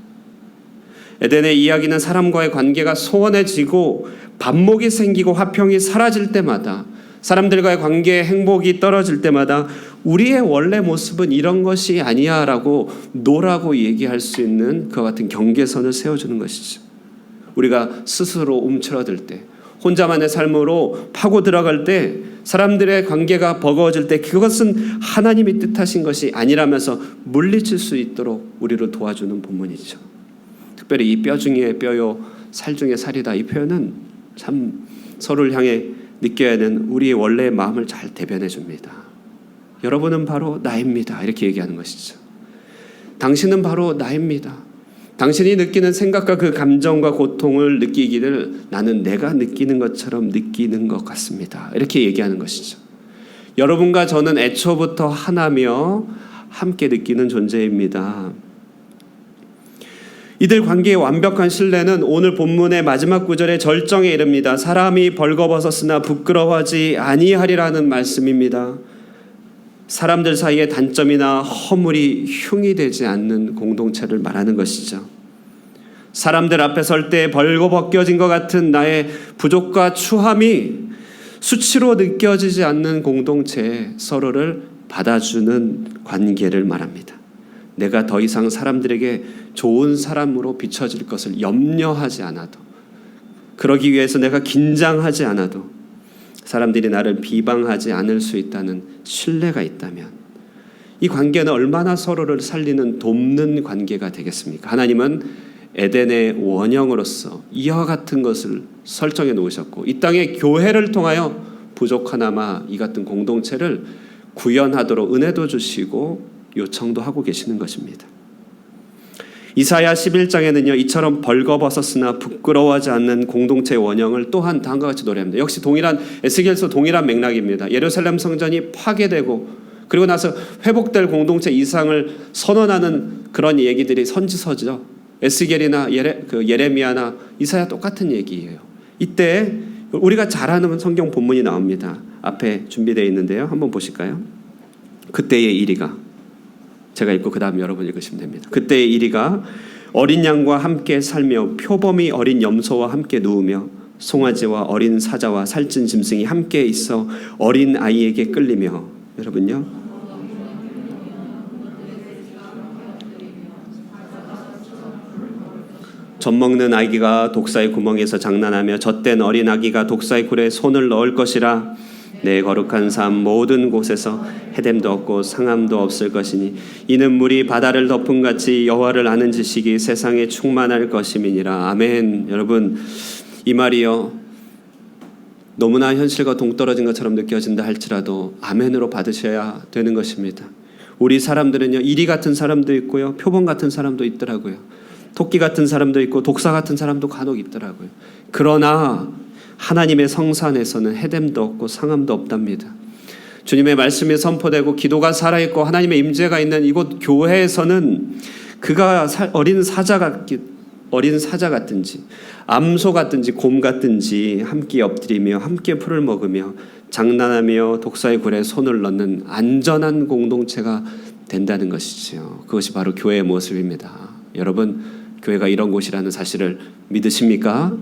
에덴의 이야기는 사람과의 관계가 소원해지고 반목이 생기고 화평이 사라질 때마다, 사람들과의 관계의 행복이 떨어질 때마다 우리의 원래 모습은 이런 것이 아니야 라고 노라고 얘기할 수 있는 그와 같은 경계선을 세워주는 것이죠. 우리가 스스로 움츠러들 때, 혼자만의 삶으로 파고 들어갈 때, 사람들의 관계가 버거워질 때 그것은 하나님이 뜻하신 것이 아니라면서 물리칠 수 있도록 우리를 도와주는 본문이죠. 특별히 이 뼈 중에 뼈요 살 중에 살이다, 이 표현은 참 서로를 향해 느껴야 하는 우리의 원래의 마음을 잘 대변해 줍니다. 여러분은 바로 나입니다, 이렇게 얘기하는 것이죠. 당신은 바로 나입니다. 당신이 느끼는 생각과 그 감정과 고통을 느끼기를 나는 내가 느끼는 것처럼 느끼는 것 같습니다, 이렇게 얘기하는 것이죠. 여러분과 저는 애초부터 하나며 함께 느끼는 존재입니다. 이들 관계의 완벽한 신뢰는 오늘 본문의 마지막 구절의 절정에 이릅니다. 사람이 벌거벗었으나 부끄러워하지 아니하리라는 말씀입니다. 사람들 사이에 단점이나 허물이 흉이 되지 않는 공동체를 말하는 것이죠. 사람들 앞에 설 때 벌거벗겨진 것 같은 나의 부족과 추함이 수치로 느껴지지 않는 공동체에 서로를 받아주는 관계를 말합니다. 내가 더 이상 사람들에게 좋은 사람으로 비춰질 것을 염려하지 않아도, 그러기 위해서 내가 긴장하지 않아도 사람들이 나를 비방하지 않을 수 있다는 신뢰가 있다면 이 관계는 얼마나 서로를 살리는 돕는 관계가 되겠습니까? 하나님은 에덴의 원형으로서 이와 같은 것을 설정해 놓으셨고 이 땅의 교회를 통하여 부족하나마 이 같은 공동체를 구현하도록 은혜도 주시고 요청도 하고 계시는 것입니다. 이사야 11장에는요 이처럼 벌거벗었으나 부끄러워하지 않는 공동체의 원형을 또한 다음과 같이 노래합니다. 역시 동일한 에스겔서 동일한 맥락입니다. 예루살렘 성전이 파괴되고 그리고 나서 회복될 공동체 이상을 선언하는 그런 얘기들이 선지서죠. 에스겔이나 예레미야나 이사야 똑같은 얘기예요. 이때 우리가 잘 아는 성경 본문이 나옵니다. 앞에 준비되어 있는데요. 한번 보실까요? 그때의 이리가, 제가 읽고 그 다음 여러분 읽으시면 됩니다. 그때의 이리가 어린 양과 함께 살며 표범이 어린 염소와 함께 누우며 송아지와 어린 사자와 살찐 짐승이 함께 있어 어린 아이에게 끌리며, 여러분요, 젖먹는 아기가 독사의 구멍에서 장난하며 젖된 어린 아기가 독사의 굴에 손을 넣을 것이라. 내 거룩한 삶 모든 곳에서 해됨도 없고 상함도 없을 것이니 이는 물이 바다를 덮은 같이 여호와를 아는 지식이 세상에 충만할 것임이니라. 아멘. 여러분, 이 말이요 너무나 현실과 동떨어진 것처럼 느껴진다 할지라도 아멘으로 받으셔야 되는 것입니다. 우리 사람들은요 이리 같은 사람도 있고요 표범 같은 사람도 있더라고요. 토끼 같은 사람도 있고 독사 같은 사람도 간혹 있더라고요. 그러나 하나님의 성산에서는 해됨도 없고 상함도 없답니다. 주님의 말씀이 선포되고 기도가 살아있고 하나님의 임재가 있는 이곳 교회에서는 그가 어린 사자 같든지 암소 같든지 곰 같든지 함께 엎드리며 함께 풀을 먹으며 장난하며 독사의 굴에 손을 넣는 안전한 공동체가 된다는 것이지요. 그것이 바로 교회의 모습입니다. 여러분, 교회가 이런 곳이라는 사실을 믿으십니까?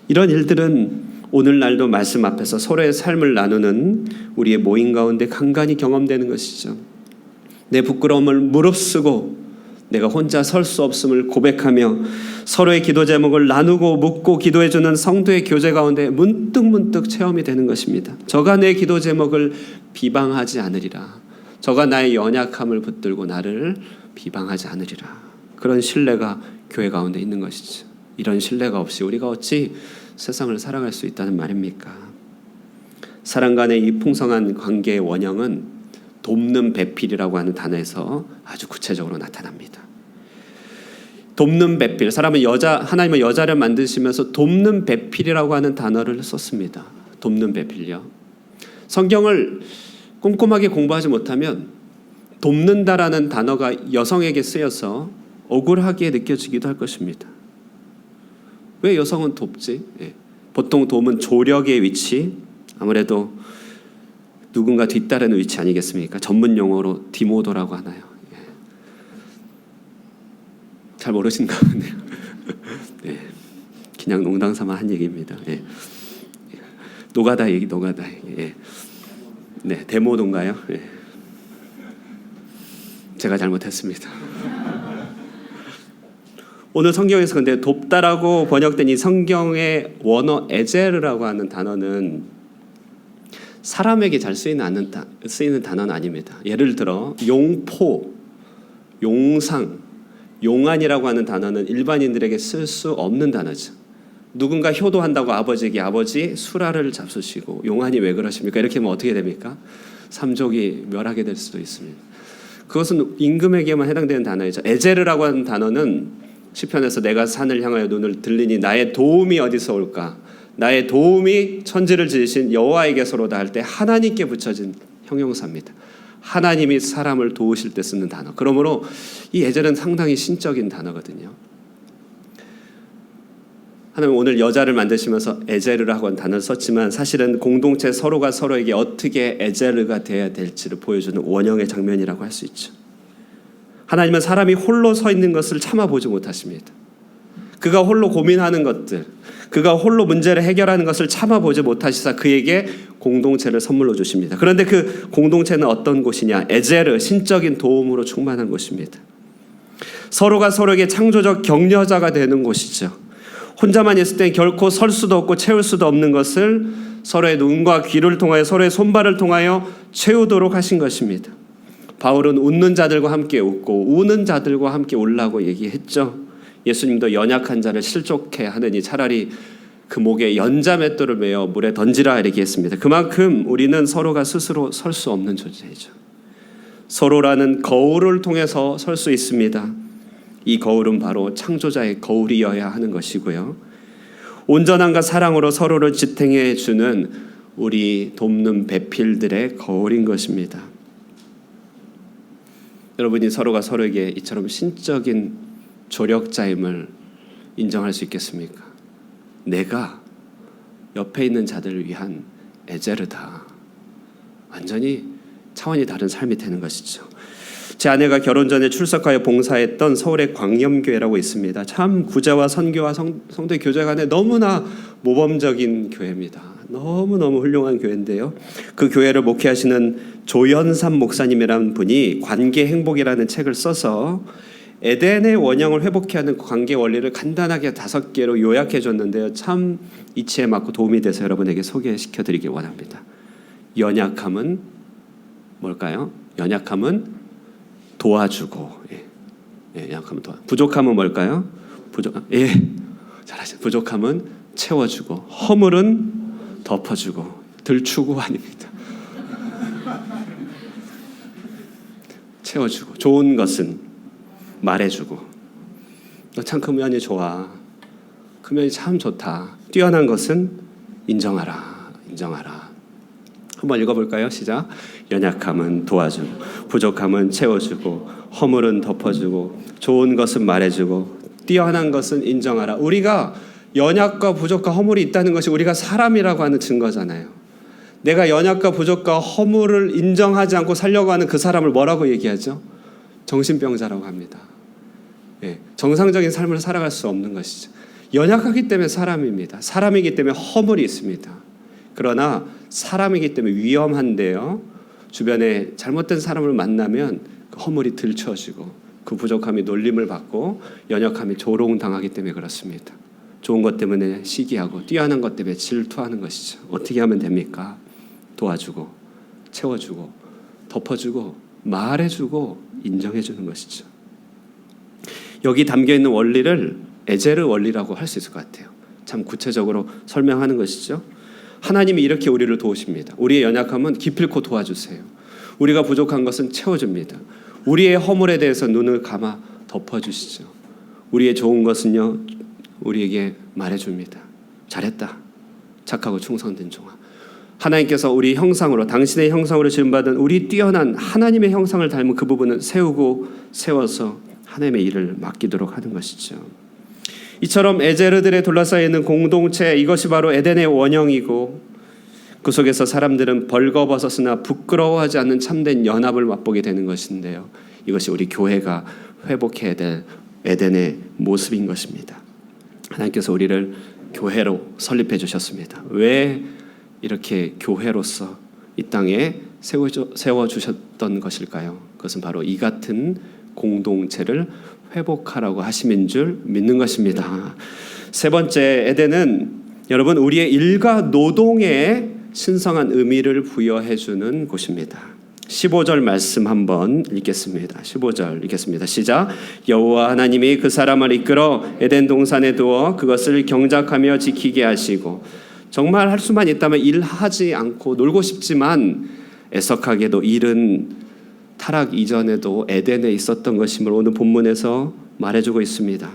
이런 일들은 오늘날도 말씀 앞에서 서로의 삶을 나누는 우리의 모임 가운데 간간히 경험되는 것이죠. 내 부끄러움을 무릅쓰고 내가 혼자 설 수 없음을 고백하며 서로의 기도 제목을 나누고 묻고 기도해주는 성도의 교제 가운데 문득문득 체험이 되는 것입니다. 저가 내 기도 제목을 비방하지 않으리라. 저가 나의 연약함을 붙들고 나를 비방하지 않으리라. 그런 신뢰가 교회 가운데 있는 것이죠. 이런 신뢰가 없이 우리가 어찌 세상을 살아갈 수 있다는 말입니까? 사람 간의 이 풍성한 관계의 원형은 돕는 배필이라고 하는 단어에서 아주 구체적으로 나타납니다. 돕는 배필, 하나님은 여자를 만드시면서 돕는 배필이라고 하는 단어를 썼습니다. 돕는 배필요. 성경을 꼼꼼하게 공부하지 못하면 돕는다라는 단어가 여성에게 쓰여서 억울하게 느껴지기도 할 것입니다. 왜 여성은 돕지? 보통 돕은 조력의 위치, 아무래도 누군가 뒤따르는 위치 아니겠습니까? 전문 용어로 디모도라고 하나요? 잘 모르신가 보네요. 네, 그냥 농담 삼아 한 얘기입니다. 노가다 얘기. 네, 데모도인가요? 제가 잘못했습니다. 오늘 성경에서 근데 돕다라고 번역된 이 성경의 원어 에제르라고 하는 단어는 사람에게 잘 쓰이는 단어는 아닙니다. 예를 들어 용포, 용상, 용안이라고 하는 단어는 일반인들에게 쓸 수 없는 단어죠. 누군가 효도한다고 아버지에게 아버지 수라를 잡수시고 용안이 왜 그러십니까? 이렇게 하면 어떻게 됩니까? 삼족이 멸하게 될 수도 있습니다. 그것은 임금에게만 해당되는 단어이죠. 에제르라고 하는 단어는 시편에서 내가 산을 향하여 눈을 들리니 나의 도움이 어디서 올까? 나의 도움이 천지를 지으신 여호와에게서로다 할 때 하나님께 붙여진 형용사입니다. 하나님이 사람을 도우실 때 쓰는 단어. 그러므로 이 에젤은 상당히 신적인 단어거든요. 하나님 오늘 여자를 만드시면서 에제르라고 하는 단어를 썼지만 사실은 공동체 서로가 서로에게 어떻게 에제르가 되어야 될지를 보여주는 원형의 장면이라고 할 수 있죠. 하나님은 사람이 홀로 서 있는 것을 참아보지 못하십니다. 그가 홀로 고민하는 것들, 그가 홀로 문제를 해결하는 것을 참아보지 못하시사 그에게 공동체를 선물로 주십니다. 그런데 그 공동체는 어떤 곳이냐? 에제르, 신적인 도움으로 충만한 곳입니다. 서로가 서로에게 창조적 격려자가 되는 곳이죠. 혼자만 있을 땐 결코 설 수도 없고 채울 수도 없는 것을 서로의 눈과 귀를 통하여 서로의 손발을 통하여 채우도록 하신 것입니다. 바울은 웃는 자들과 함께 웃고 우는 자들과 함께 울라고 얘기했죠. 예수님도 연약한 자를 실족해 하느니 차라리 그 목에 연자맷돌을 메어 물에 던지라 이렇게 했습니다. 그만큼 우리는 서로가 스스로 설 수 없는 존재이죠. 서로라는 거울을 통해서 설 수 있습니다. 이 거울은 바로 창조자의 거울이어야 하는 것이고요. 온전함과 사랑으로 서로를 지탱해 주는 우리 돕는 배필들의 거울인 것입니다. 여러분이 서로가 서로에게 이처럼 신적인 조력자임을 인정할 수 있겠습니까? 내가 옆에 있는 자들을 위한 에제르다. 완전히 차원이 다른 삶이 되는 것이죠. 제 아내가 결혼 전에 출석하여 봉사했던 서울의 광염교회라고 있습니다. 참 구제와 선교와 성도의 교제 간에 너무나 모범적인 교회입니다. 너무너무 훌륭한 교회인데요. 그 교회를 목회하시는 조연삼 목사님이라는 분이 관계 행복이라는 책을 써서 에덴의 원형을 회복케 하는 관계 원리를 간단하게 5개로 요약해 줬는데요. 참 이치에 맞고 도움이 돼서 여러분에게 소개시켜 드리길 원합니다. 연약함은 뭘까요? 연약함은 도와주고, 연약함은 부족함은 뭘까요? 잘하셨어요. 부족함은 채워주고, 허물은 덮어주고, 들추고 아닙니다. 채워주고, 좋은 것은 말해주고, 너 참 그 면이 좋아. 그 면이 참 좋다. 뛰어난 것은 인정하라. 인정하라. 한번 읽어볼까요? 시작. 연약함은 도와주고 부족함은 채워주고 허물은 덮어주고 좋은 것은 말해주고 뛰어난 것은 인정하라. 우리가 연약과 부족과 허물이 있다는 것이 우리가 사람이라고 하는 증거잖아요. 내가 연약과 부족과 허물을 인정하지 않고 살려고 하는 그 사람을 뭐라고 얘기하죠? 정신병자라고 합니다. 예, 정상적인 삶을 살아갈 수 없는 것이죠. 연약하기 때문에 사람입니다. 사람이기 때문에 허물이 있습니다. 그러나 사람이기 때문에 위험한데요. 주변에 잘못된 사람을 만나면 그 허물이 들춰지고 그 부족함이 놀림을 받고 연약함이 조롱당하기 때문에 그렇습니다. 좋은 것 때문에 시기하고 뛰어난 것 때문에 질투하는 것이죠. 어떻게 하면 됩니까? 도와주고 채워주고 덮어주고 말해주고 인정해주는 것이죠. 여기 담겨있는 원리를 에제르 원리라고 할 수 있을 것 같아요. 참 구체적으로 설명하는 것이죠. 하나님이 이렇게 우리를 도우십니다. 우리의 연약함은 기필코 도와주세요. 우리가 부족한 것은 채워줍니다. 우리의 허물에 대해서 눈을 감아 덮어주시죠. 우리의 좋은 것은요, 우리에게 말해줍니다. 잘했다. 착하고 충성된 종아. 하나님께서 우리 형상으로, 당신의 형상으로 지음받은 우리 뛰어난 하나님의 형상을 닮은 그 부분은 세우고 세워서 하나님의 일을 맡기도록 하는 것이죠. 이처럼 에제르들에 둘러싸여 있는 공동체, 이것이 바로 에덴의 원형이고 그 속에서 사람들은 벌거벗었으나 부끄러워하지 않는 참된 연합을 맛보게 되는 것인데요. 이것이 우리 교회가 회복해야 될 에덴의 모습인 것입니다. 하나님께서 우리를 교회로 설립해 주셨습니다. 왜 이렇게 교회로서 이 땅에 세워주셨던 것일까요? 그것은 바로 이 같은 공동체를 회복하라고 하심인 줄 믿는 것입니다. 세 번째, 에덴은 여러분 우리의 일과 노동에 신성한 의미를 부여해 주는 곳입니다. 15절 말씀 한번 읽겠습니다. 15절 읽겠습니다. 시작. 여호와 하나님이 그 사람을 이끌어 에덴 동산에 두어 그것을 경작하며 지키게 하시고, 정말 할 수만 있다면 일하지 않고 놀고 싶지만 애석하게도 일은 타락 이전에도 에덴에 있었던 것임을 오늘 본문에서 말해주고 있습니다.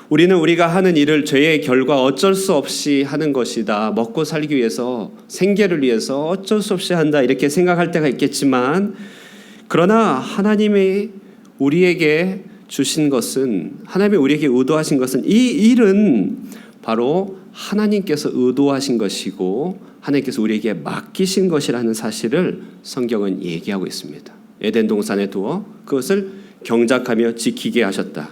우리는 우리가 하는 일을 죄의 결과 어쩔 수 없이 하는 것이다. 먹고 살기 위해서, 생계를 위해서 어쩔 수 없이 한다. 이렇게 생각할 때가 있겠지만, 그러나 하나님이 우리에게 주신 것은, 하나님이 우리에게 의도하신 것은, 이 일은 바로 하나님께서 의도하신 것이고 하나님께서 우리에게 맡기신 것이라는 사실을 성경은 얘기하고 있습니다. 에덴 동산에 두어 그것을 경작하며 지키게 하셨다.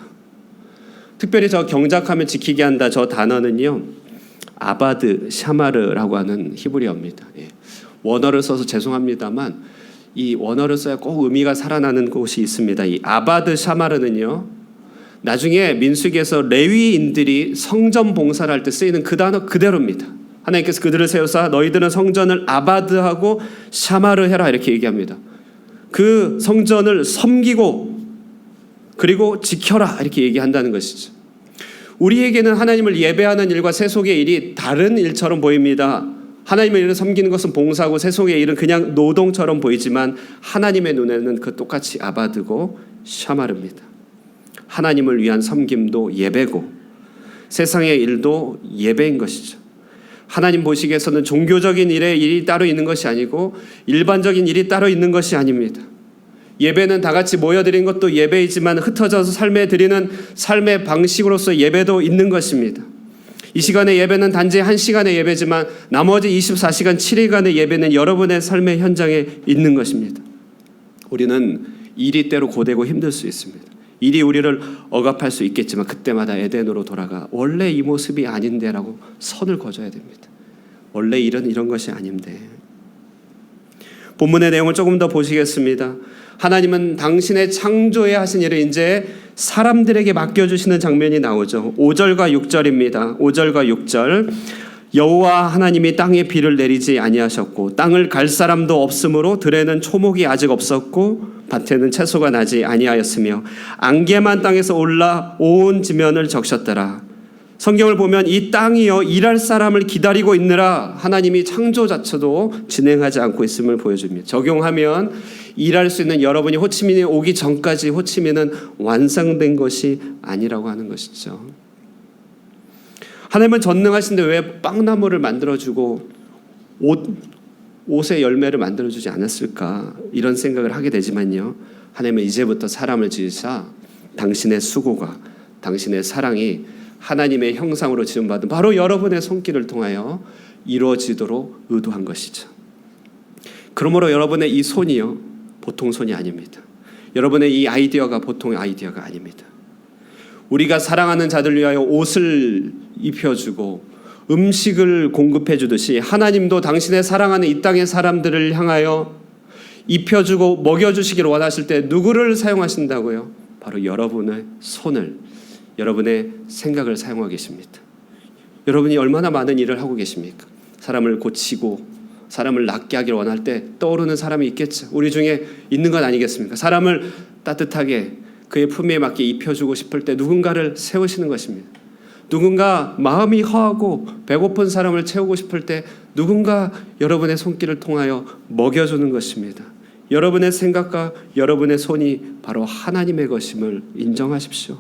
특별히 저 경작하며 지키게 한다, 저 단어는요, 아바드 샤마르라고 하는 히브리어입니다. 원어를 써서 죄송합니다만 이 원어를 써야 꼭 의미가 살아나는 곳이 있습니다. 이 아바드 샤마르는요, 나중에 민수기에서 레위인들이 성전 봉사를 할 때 쓰이는 그 단어 그대로입니다. 하나님께서 그들을 세우사 너희들은 성전을 아바드하고 샤마르 해라 이렇게 얘기합니다. 그 성전을 섬기고 그리고 지켜라 이렇게 얘기한다는 것이죠. 우리에게는 하나님을 예배하는 일과 세속의 일이 다른 일처럼 보입니다. 하나님의 일을 섬기는 것은 봉사고 세속의 일은 그냥 노동처럼 보이지만 하나님의 눈에는 그 똑같이 아바드고 샤마르입니다. 하나님을 위한 섬김도 예배고 세상의 일도 예배인 것이죠. 하나님 보시기에서는 종교적인 일이 따로 있는 것이 아니고 일반적인 일이 따로 있는 것이 아닙니다. 예배는 다 같이 모여드리는 것도 예배이지만 흩어져서 삶에 드리는 삶의 방식으로서 예배도 있는 것입니다. 이 시간의 예배는 단지 한 시간의 예배지만 나머지 24시간 7일간의 예배는 여러분의 삶의 현장에 있는 것입니다. 우리는 일이 때로 고되고 힘들 수 있습니다. 일이 우리를 억압할 수 있겠지만 그때마다 에덴으로 돌아가 원래 이 모습이 아닌데라고 선을 그어줘야 됩니다. 원래 일은 이런 것이 아닌데. 본문의 내용을 조금 더 보시겠습니다. 하나님은 당신의 창조에 하신 일을 이제 사람들에게 맡겨주시는 장면이 나오죠. 5절과 6절입니다. 5절과 6절. 여호와 하나님이 땅에 비를 내리지 아니하셨고 땅을 갈 사람도 없으므로 들에는 초목이 아직 없었고 밭에는 채소가 나지 아니하였으며 안개만 땅에서 올라 온 지면을 적셨더라. 성경을 보면 이 땅이여 일할 사람을 기다리고 있느라 하나님이 창조 자체도 진행하지 않고 있음을 보여줍니다. 적용하면 일할 수 있는 여러분이 호치민이 오기 전까지 호치민은 완성된 것이 아니라고 하는 것이죠. 하나님은 전능하신데 왜 빵나무를 만들어주고 옷의 열매를 만들어주지 않았을까, 이런 생각을 하게 되지만요, 하나님은 이제부터 사람을 지으사 당신의 수고가, 당신의 사랑이 하나님의 형상으로 지음받은 바로 여러분의 손길을 통하여 이루어지도록 의도한 것이죠. 그러므로 여러분의 이 손이요, 보통 손이 아닙니다. 여러분의 이 아이디어가 보통의 아이디어가 아닙니다. 우리가 사랑하는 자들 위하여 옷을 입혀주고 음식을 공급해 주듯이 하나님도 당신의 사랑하는 이 땅의 사람들을 향하여 입혀주고 먹여주시기를 원하실 때 누구를 사용하신다고요? 바로 여러분의 손을, 여러분의 생각을 사용하고 계십니다. 여러분이 얼마나 많은 일을 하고 계십니까? 사람을 고치고 사람을 낫게 하기를 원할 때 떠오르는 사람이 있겠죠. 우리 중에 있는 건 아니겠습니까? 사람을 따뜻하게 그의 품에 맞게 입혀주고 싶을 때 누군가를 세우시는 것입니다. 누군가 마음이 허하고 배고픈 사람을 채우고 싶을 때 누군가 여러분의 손길을 통하여 먹여주는 것입니다. 여러분의 생각과 여러분의 손이 바로 하나님의 것임을 인정하십시오.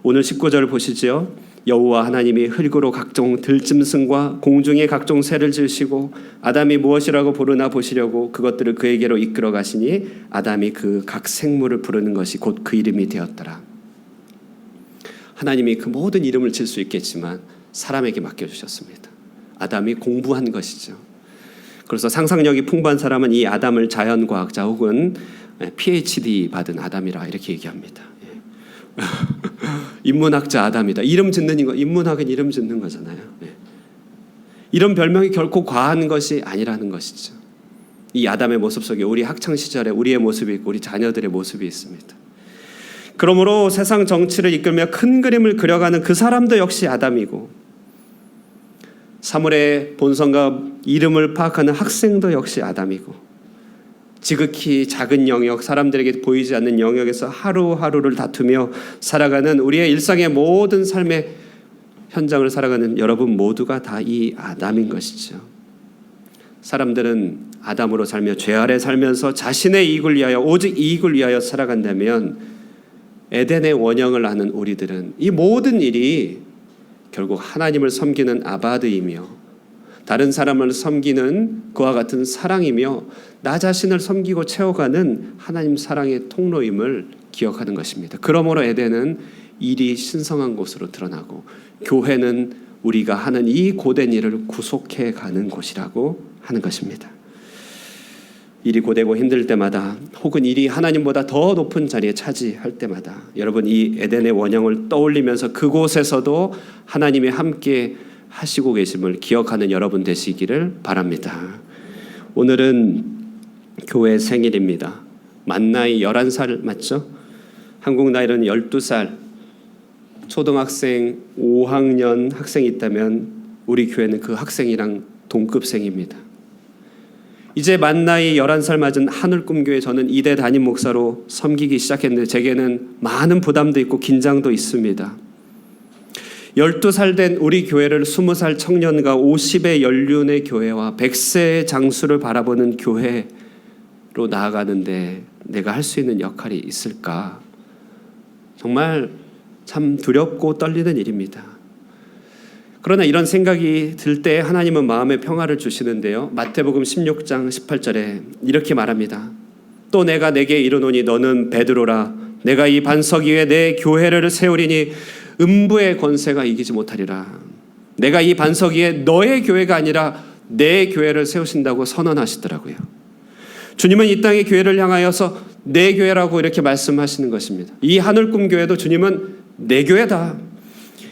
오늘 19절을 보시지요. 여호와 하나님이 흙으로 각종 들짐승과 공중의 각종 새를 지으시고 아담이 무엇이라고 부르나 보시려고 그것들을 그에게로 이끌어 가시니 아담이 그 각 생물을 부르는 것이 곧 그 이름이 되었더라. 하나님이 그 모든 이름을 질 수 있겠지만 사람에게 맡겨주셨습니다. 아담이 공부한 것이죠. 그래서 상상력이 풍부한 사람은 이 아담을 자연과학자 혹은 PhD 받은 아담이라 이렇게 얘기합니다. 인문학자 아담이다. 이름 짓는 거, 인문학은 이름 짓는 거잖아요. 이런 별명이 결코 과한 것이 아니라는 것이죠. 이 아담의 모습 속에 우리 학창 시절에 우리의 모습이 있고 우리 자녀들의 모습이 있습니다. 그러므로 세상 정치를 이끌며 큰 그림을 그려가는 그 사람도 역시 아담이고, 사물의 본성과 이름을 파악하는 학생도 역시 아담이고, 지극히 작은 영역, 사람들에게 보이지 않는 영역에서 하루하루를 다투며 살아가는 우리의 일상의 모든 삶의 현장을 살아가는 여러분 모두가 다 이 아담인 것이죠. 사람들은 아담으로 살며 죄 아래 살면서 자신의 이익을 위하여, 오직 이익을 위하여 살아간다면 에덴의 원형을 아는 우리들은 이 모든 일이 결국 하나님을 섬기는 아바드이며 다른 사람을 섬기는 그와 같은 사랑이며 나 자신을 섬기고 채워가는 하나님 사랑의 통로임을 기억하는 것입니다. 그러므로 에덴은 일이 신성한 곳으로 드러나고 교회는 우리가 하는 이 고된 일을 구속해 가는 곳이라고 하는 것입니다. 일이 고되고 힘들 때마다 혹은 일이 하나님보다 더 높은 자리에 차지할 때마다 여러분 이 에덴의 원형을 떠올리면서 그곳에서도 하나님이 함께 하시고 계심을 기억하는 여러분 되시기를 바랍니다. 오늘은 교회 생일입니다. 만 나이 11살 맞죠? 한국 나이로는 12살. 초등학생 5학년 학생이 있다면 우리 교회는 그 학생이랑 동급생입니다. 이제 만 나이 11살 맞은 하늘꿈교회 저는 이대 담임 목사로 섬기기 시작했는데 제게는 많은 부담도 있고 긴장도 있습니다. 12살 된 우리 교회를 20살 청년과 50의 연륜의 교회와 100세의 장수를 바라보는 교회로 나아가는데 내가 할 수 있는 역할이 있을까? 정말 참 두렵고 떨리는 일입니다. 그러나 이런 생각이 들 때 하나님은 마음의 평화를 주시는데요. 마태복음 16장 18절에 이렇게 말합니다. 또 내가 내게 이르노니 너는 베드로라. 내가 이 반석 위에 내 교회를 세우리니 음부의 권세가 이기지 못하리라. 내가 이 반석 위에 너의 교회가 아니라 내 교회를 세우신다고 선언하시더라고요. 주님은 이 땅의 교회를 향하여서 내 교회라고 이렇게 말씀하시는 것입니다. 이 하늘꿈 교회도 주님은 내 교회다.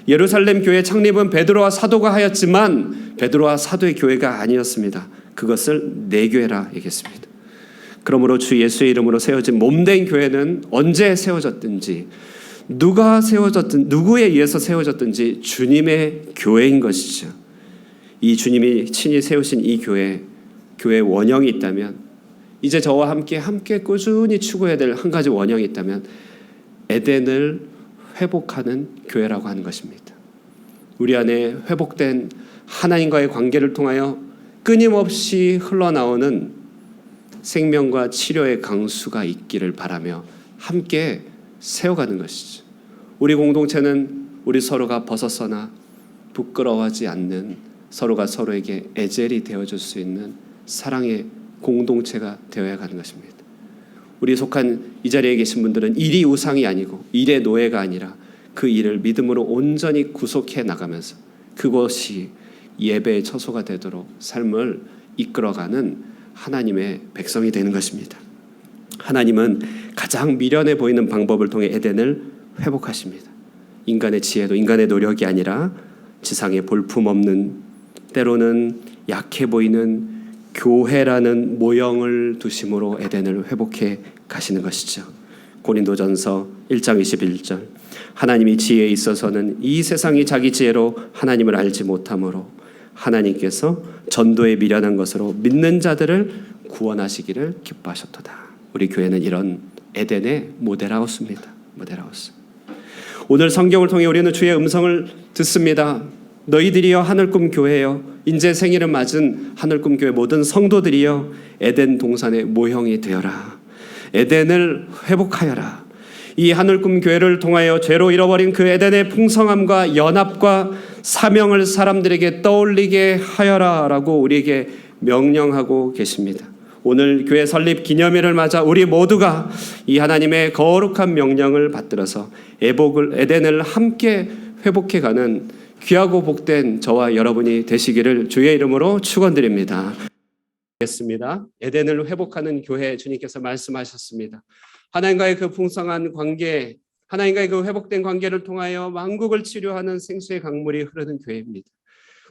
예루살렘 교회 창립은 베드로와 사도가 하였지만 베드로와 사도의 교회가 아니었습니다. 그것을 내 교회라 얘기했습니다. 그러므로 주 예수의 이름으로 세워진 몸된 교회는 언제 세워졌든지 누구에 의해서 세워졌든지 주님의 교회인 것이죠. 이 주님이 친히 세우신 이 교회의 원형이 있다면 이제 저와 함께 꾸준히 추구해야 될 한 가지 원형이 있다면 에덴을 회복하는 교회라고 하는 것입니다. 우리 안에 회복된 하나님과의 관계를 통하여 끊임없이 흘러나오는 생명과 치료의 강수가 있기를 바라며 함께 세워가는 것이죠. 우리 공동체는 우리 서로가 벗어서나 부끄러워하지 않는, 서로가 서로에게 에젤이 되어줄 수 있는 사랑의 공동체가 되어야 하는 것입니다. 우리 속한 이 자리에 계신 분들은 일이 우상이 아니고 일의 노예가 아니라 그 일을 믿음으로 온전히 구속해 나가면서 그것이 예배의 처소가 되도록 삶을 이끌어가는 하나님의 백성이 되는 것입니다. 하나님은 가장 미련해 보이는 방법을 통해 에덴을 회복하십니다. 인간의 지혜도 인간의 노력이 아니라 지상에 볼품없는, 때로는 약해 보이는 교회라는 모형을 두심으로 에덴을 회복해 가시는 것이죠. 고린도전서 1장 21절, 하나님이 지혜에 있어서는 이 세상이 자기 지혜로 하나님을 알지 못하므로 하나님께서 전도에 미련한 것으로 믿는 자들을 구원하시기를 기뻐하셨도다. 우리 교회는 이런 에덴의 모델하우스입니다. 모델하우스. 오늘 성경을 통해 우리는 주의 음성을 듣습니다. 너희들이여 하늘꿈 교회여, 인제 생일을 맞은 하늘꿈 교회 모든 성도들이여 에덴 동산의 모형이 되어라. 에덴을 회복하여라. 이 하늘꿈 교회를 통하여 죄로 잃어버린 그 에덴의 풍성함과 연합과 사명을 사람들에게 떠올리게 하여라 라고 우리에게 명령하고 계십니다. 오늘 교회 설립 기념일을 맞아 우리 모두가 이 하나님의 거룩한 명령을 받들어서 에덴을 함께 회복해가는 귀하고 복된 저와 여러분이 되시기를 주의 이름으로 축원드립니다. 겠습니다. 에덴을 회복하는 교회, 주님께서 말씀하셨습니다. 하나님과의 그 풍성한 관계, 하나님과의 그 회복된 관계를 통하여 만국을 치료하는 생수의 강물이 흐르는 교회입니다.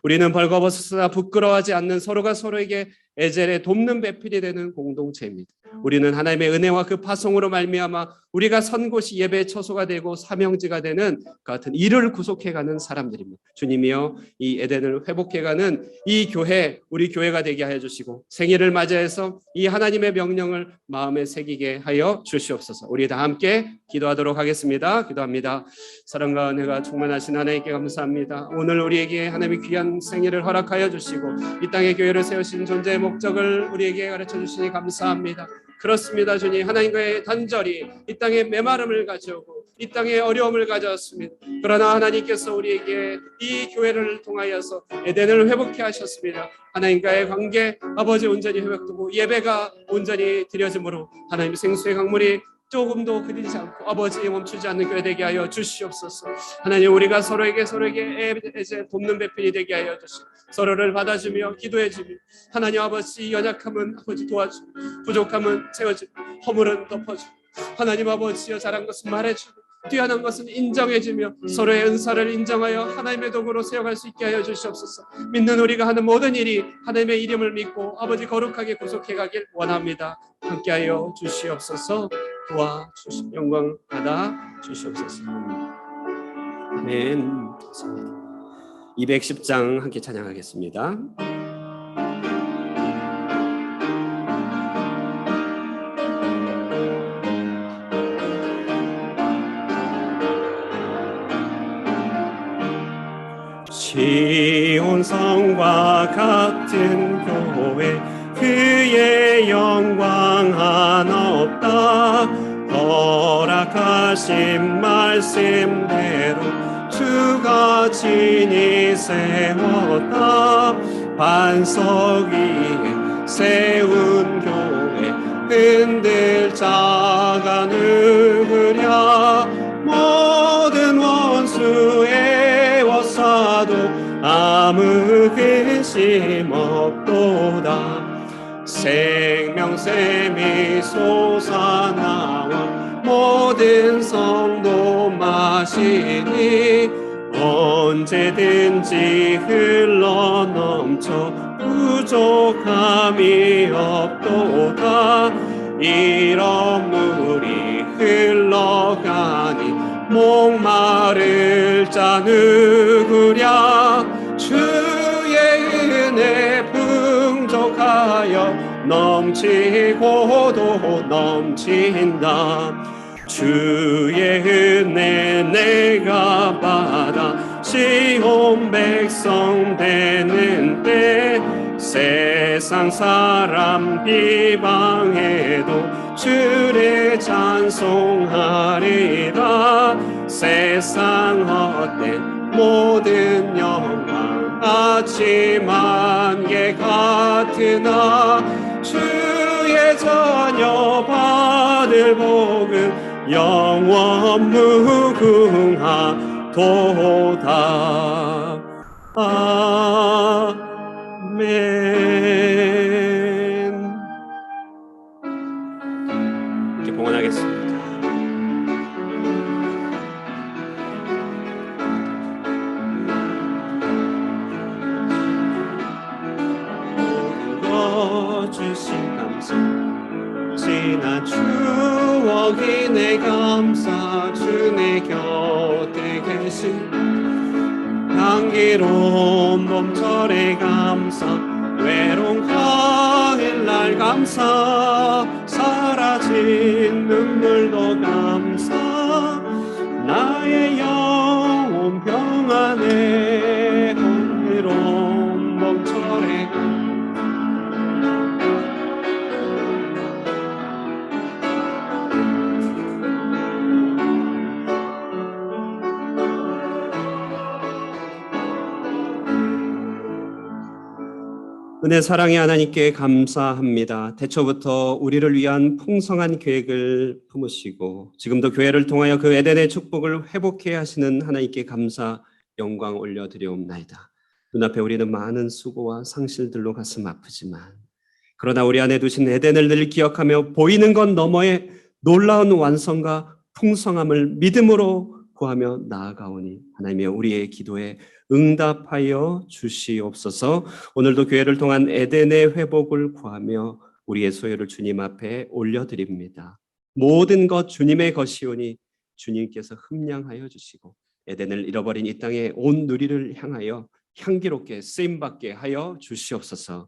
우리는 벌거벗어서 부끄러워하지 않는, 서로가 서로에게 에젤에 돕는 배필이 되는 공동체입니다. 우리는 하나님의 은혜와 그 파송으로 말미암아 우리가 선 곳이 예배의 처소가 되고 사명지가 되는 그 같은 이를 구속해가는 사람들입니다. 주님이여, 이 에덴을 회복해가는 이 교회, 우리 교회가 되게 하여 주시고 생일을 맞이해서 이 하나님의 명령을 마음에 새기게 하여 주시옵소서. 우리 다 함께 기도하도록 하겠습니다. 기도합니다. 사랑과 은혜가 충만하신 하나님께 감사합니다. 오늘 우리에게 하나님의 귀한 생일을 허락하여 주시고 이 땅에 교회를 세우신 존재의 목적을 우리에게 가르쳐 주시니 감사합니다. 그렇습니다. 주님, 하나님과의 단절이 이 땅에 메마름을 가져오고 이 땅에 어려움을 가져왔습니다. 그러나 하나님께서 우리에게 이 교회를 통하여서 에덴을 회복해 하셨습니다. 하나님과의 관계, 아버지 온전히 회복되고 예배가 온전히 드려짐으로 하나님 생수의 강물이 조금도 그리지 않고 아버지 멈추지 않는 교회 되게 하여 주시옵소서. 하나님, 우리가 서로에게 돕는 배필이 되게 하여 주시고 서로를 받아주며 기도해주며 하나님 아버지 연약함은 아버지 도와주고 부족함은 채워주고 허물은 덮어주고 하나님 아버지여 잘한 것은 말해주고 뛰어난 것은 인정해주며 서로의 은사를 인정하여 하나님의 도구로 세워갈 수 있게 하여 주시옵소서. 믿는 우리가 하는 모든 일이 하나님의 이름을 믿고 아버지 거룩하게 구속해 가길 원합니다. 함께하여 주시옵소서. 도와주시 영광 받아 주시옵소서. 아멘. 210장 함께 찬양하겠습니다. 시온 성과 같은 교회, 그의 영광 하나 없다. 허락하신 말씀대로 주가 친히 세웠다. 반석 위에 세운 교회, 흔들 자가 누구랴. 모든 원수 애워싸도 아무 근심 없도다. 생명샘이 솟아나와 모든 성도 마시니 언제든지 흘러넘쳐 부족함이 없도다. 이런 물이 흘러가니 목마를 자 누구랴. 주의 은혜 풍족하여 넘치고도 넘친다. 주의 은혜 내가 받아 시온 백성 되는 때 세상 사람 비방해도 주를 찬송하리라. 세상 헛된 모든 영광 아침 안개 같으나 주의 자녀 받을 복은 영원 무궁하도다. 아멘. 이렇게 봉헌하겠습니다. 주신 감사 지난 추억이 내 감사 주 내 곁에 계신 향기로운 봄철의 감사 외로운 가을날 감사 사라진 눈물도 감사 나의 영혼 평안에 흥미로운 봄철의 감사 은혜 사랑의 하나님께 감사합니다. 태초부터 우리를 위한 풍성한 계획을 품으시고 지금도 교회를 통하여 그 에덴의 축복을 회복해 하시는 하나님께 감사 영광 올려드리옵나이다. 눈앞에 우리는 많은 수고와 상실들로 가슴 아프지만 그러나 우리 안에 두신 에덴을 늘 기억하며 보이는 것 너머의 놀라운 완성과 풍성함을 믿음으로 구하며 나아가오니 하나님이여 우리의 기도에 응답하여 주시옵소서. 오늘도 교회를 통한 에덴의 회복을 구하며 우리의 소유를 주님 앞에 올려드립니다. 모든 것 주님의 것이오니 주님께서 흠량하여 주시고 에덴을 잃어버린 이 땅에 온 누리를 향하여 향기롭게 쓰임받게 하여 주시옵소서.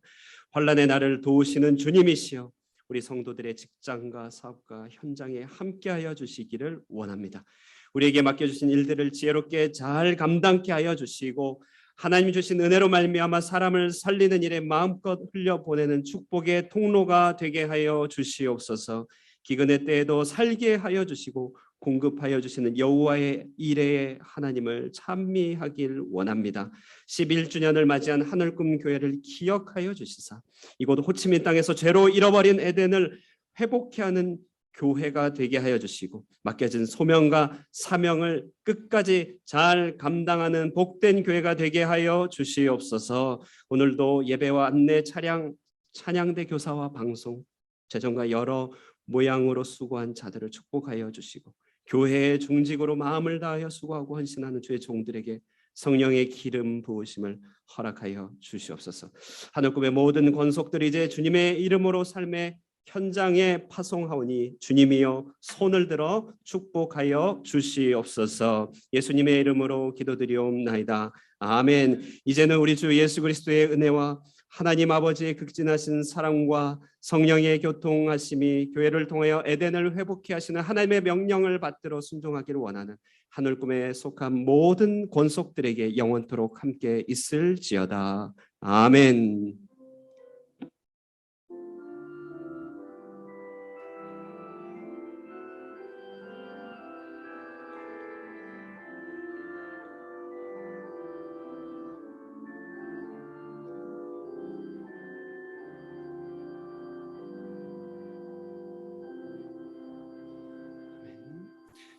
환난의 날을 도우시는 주님이시여 우리 성도들의 직장과 사업과 현장에 함께하여 주시기를 원합니다. 우리에게 맡겨주신 일들을 지혜롭게 잘 감당케 하여 주시고 하나님 주신 은혜로 말미암아 사람을 살리는 일에 마음껏 흘려보내는 축복의 통로가 되게 하여 주시옵소서. 기근의 때에도 살게 하여 주시고 공급하여 주시는 여호와의 이레의 하나님을 찬미하길 원합니다. 11주년을 맞이한 하늘꿈 교회를 기억하여 주시사 이곳 호치민 땅에서 죄로 잃어버린 에덴을 회복케 하는 교회가 되게 하여 주시고 맡겨진 소명과 사명을 끝까지 잘 감당하는 복된 교회가 되게 하여 주시옵소서. 오늘도 예배와 안내 차량 찬양대 교사와 방송 재정과 여러 모양으로 수고한 자들을 축복하여 주시고 교회의 중직으로 마음을 다하여 수고하고 헌신하는 주의 종들에게 성령의 기름 부으심을 허락하여 주시옵소서. 하늘꿈의 모든 권속들이 이제 주님의 이름으로 삶의 현장에 파송하오니 주님이여 손을 들어 축복하여 주시옵소서. 예수님의 이름으로 기도드리옵나이다. 아멘. 이제는 우리 주 예수 그리스도의 은혜와 하나님 아버지의 극진하신 사랑과 성령의 교통하심이 교회를 통하여 에덴을 회복케 하시는 하나님의 명령을 받들어 순종하기를 원하는 하늘꿈에 속한 모든 권속들에게 영원토록 함께 있을지어다. 아멘.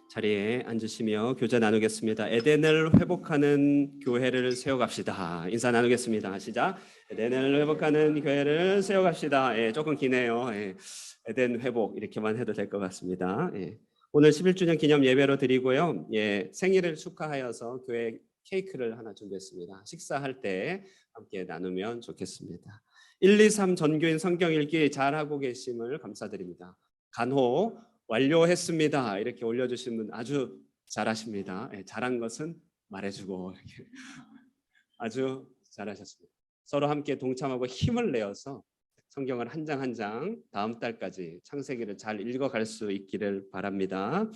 자리에 앉으시며 교제 나누겠습니다. 에덴을 회복하는 교회를 세워갑시다. 인사 나누겠습니다. 시작. 에덴을 회복하는 교회를 세워갑시다. 예, 조금 기네요. 예, 에덴 회복 이렇게만 해도 될 것 같습니다. 예, 오늘 11주년 기념 예배로 드리고요. 예, 생일을 축하하여서 교회 케이크를 하나 준비했습니다. 식사할 때 함께 나누면 좋겠습니다. 123 전교인 성경 읽기 잘하고 계심을 감사드립니다. 간호 완료했습니다. 이렇게 올려주신 분 아주 잘하십니다. 예, 잘한 것은 말해주고 이렇게. 아주 잘하셨습니다. 서로 함께 동참하고 힘을 내어서 성경을 한 장 한 장 다음 달까지 창세기를 잘 읽어갈 수 있기를 바랍니다.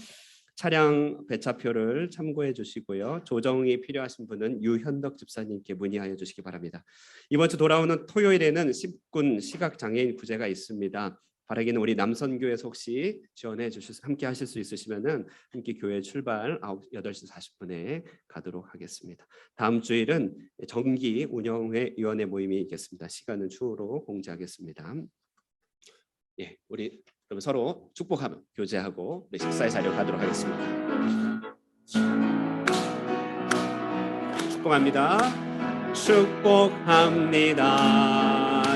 차량 배차표를 참고해 주시고요. 조정이 필요하신 분은 유현덕 집사님께 문의하여 주시기 바랍니다. 이번 주 돌아오는 토요일에는 10군 시각장애인 구제가 있습니다. 바라기는 우리 남선교회에서 혹시 지원해 주셔서 함께 하실 수 있으시면은 함께 교회 출발 8시 40분에 가도록 하겠습니다. 다음 주일은 정기 운영회 위원회 모임이 있겠습니다. 시간은 추후로 공지하겠습니다. 예, 우리 그럼 서로 축복하며 교제하고 우리 식사의 자리로 가도록 하겠습니다. 축복합니다. 축복합니다.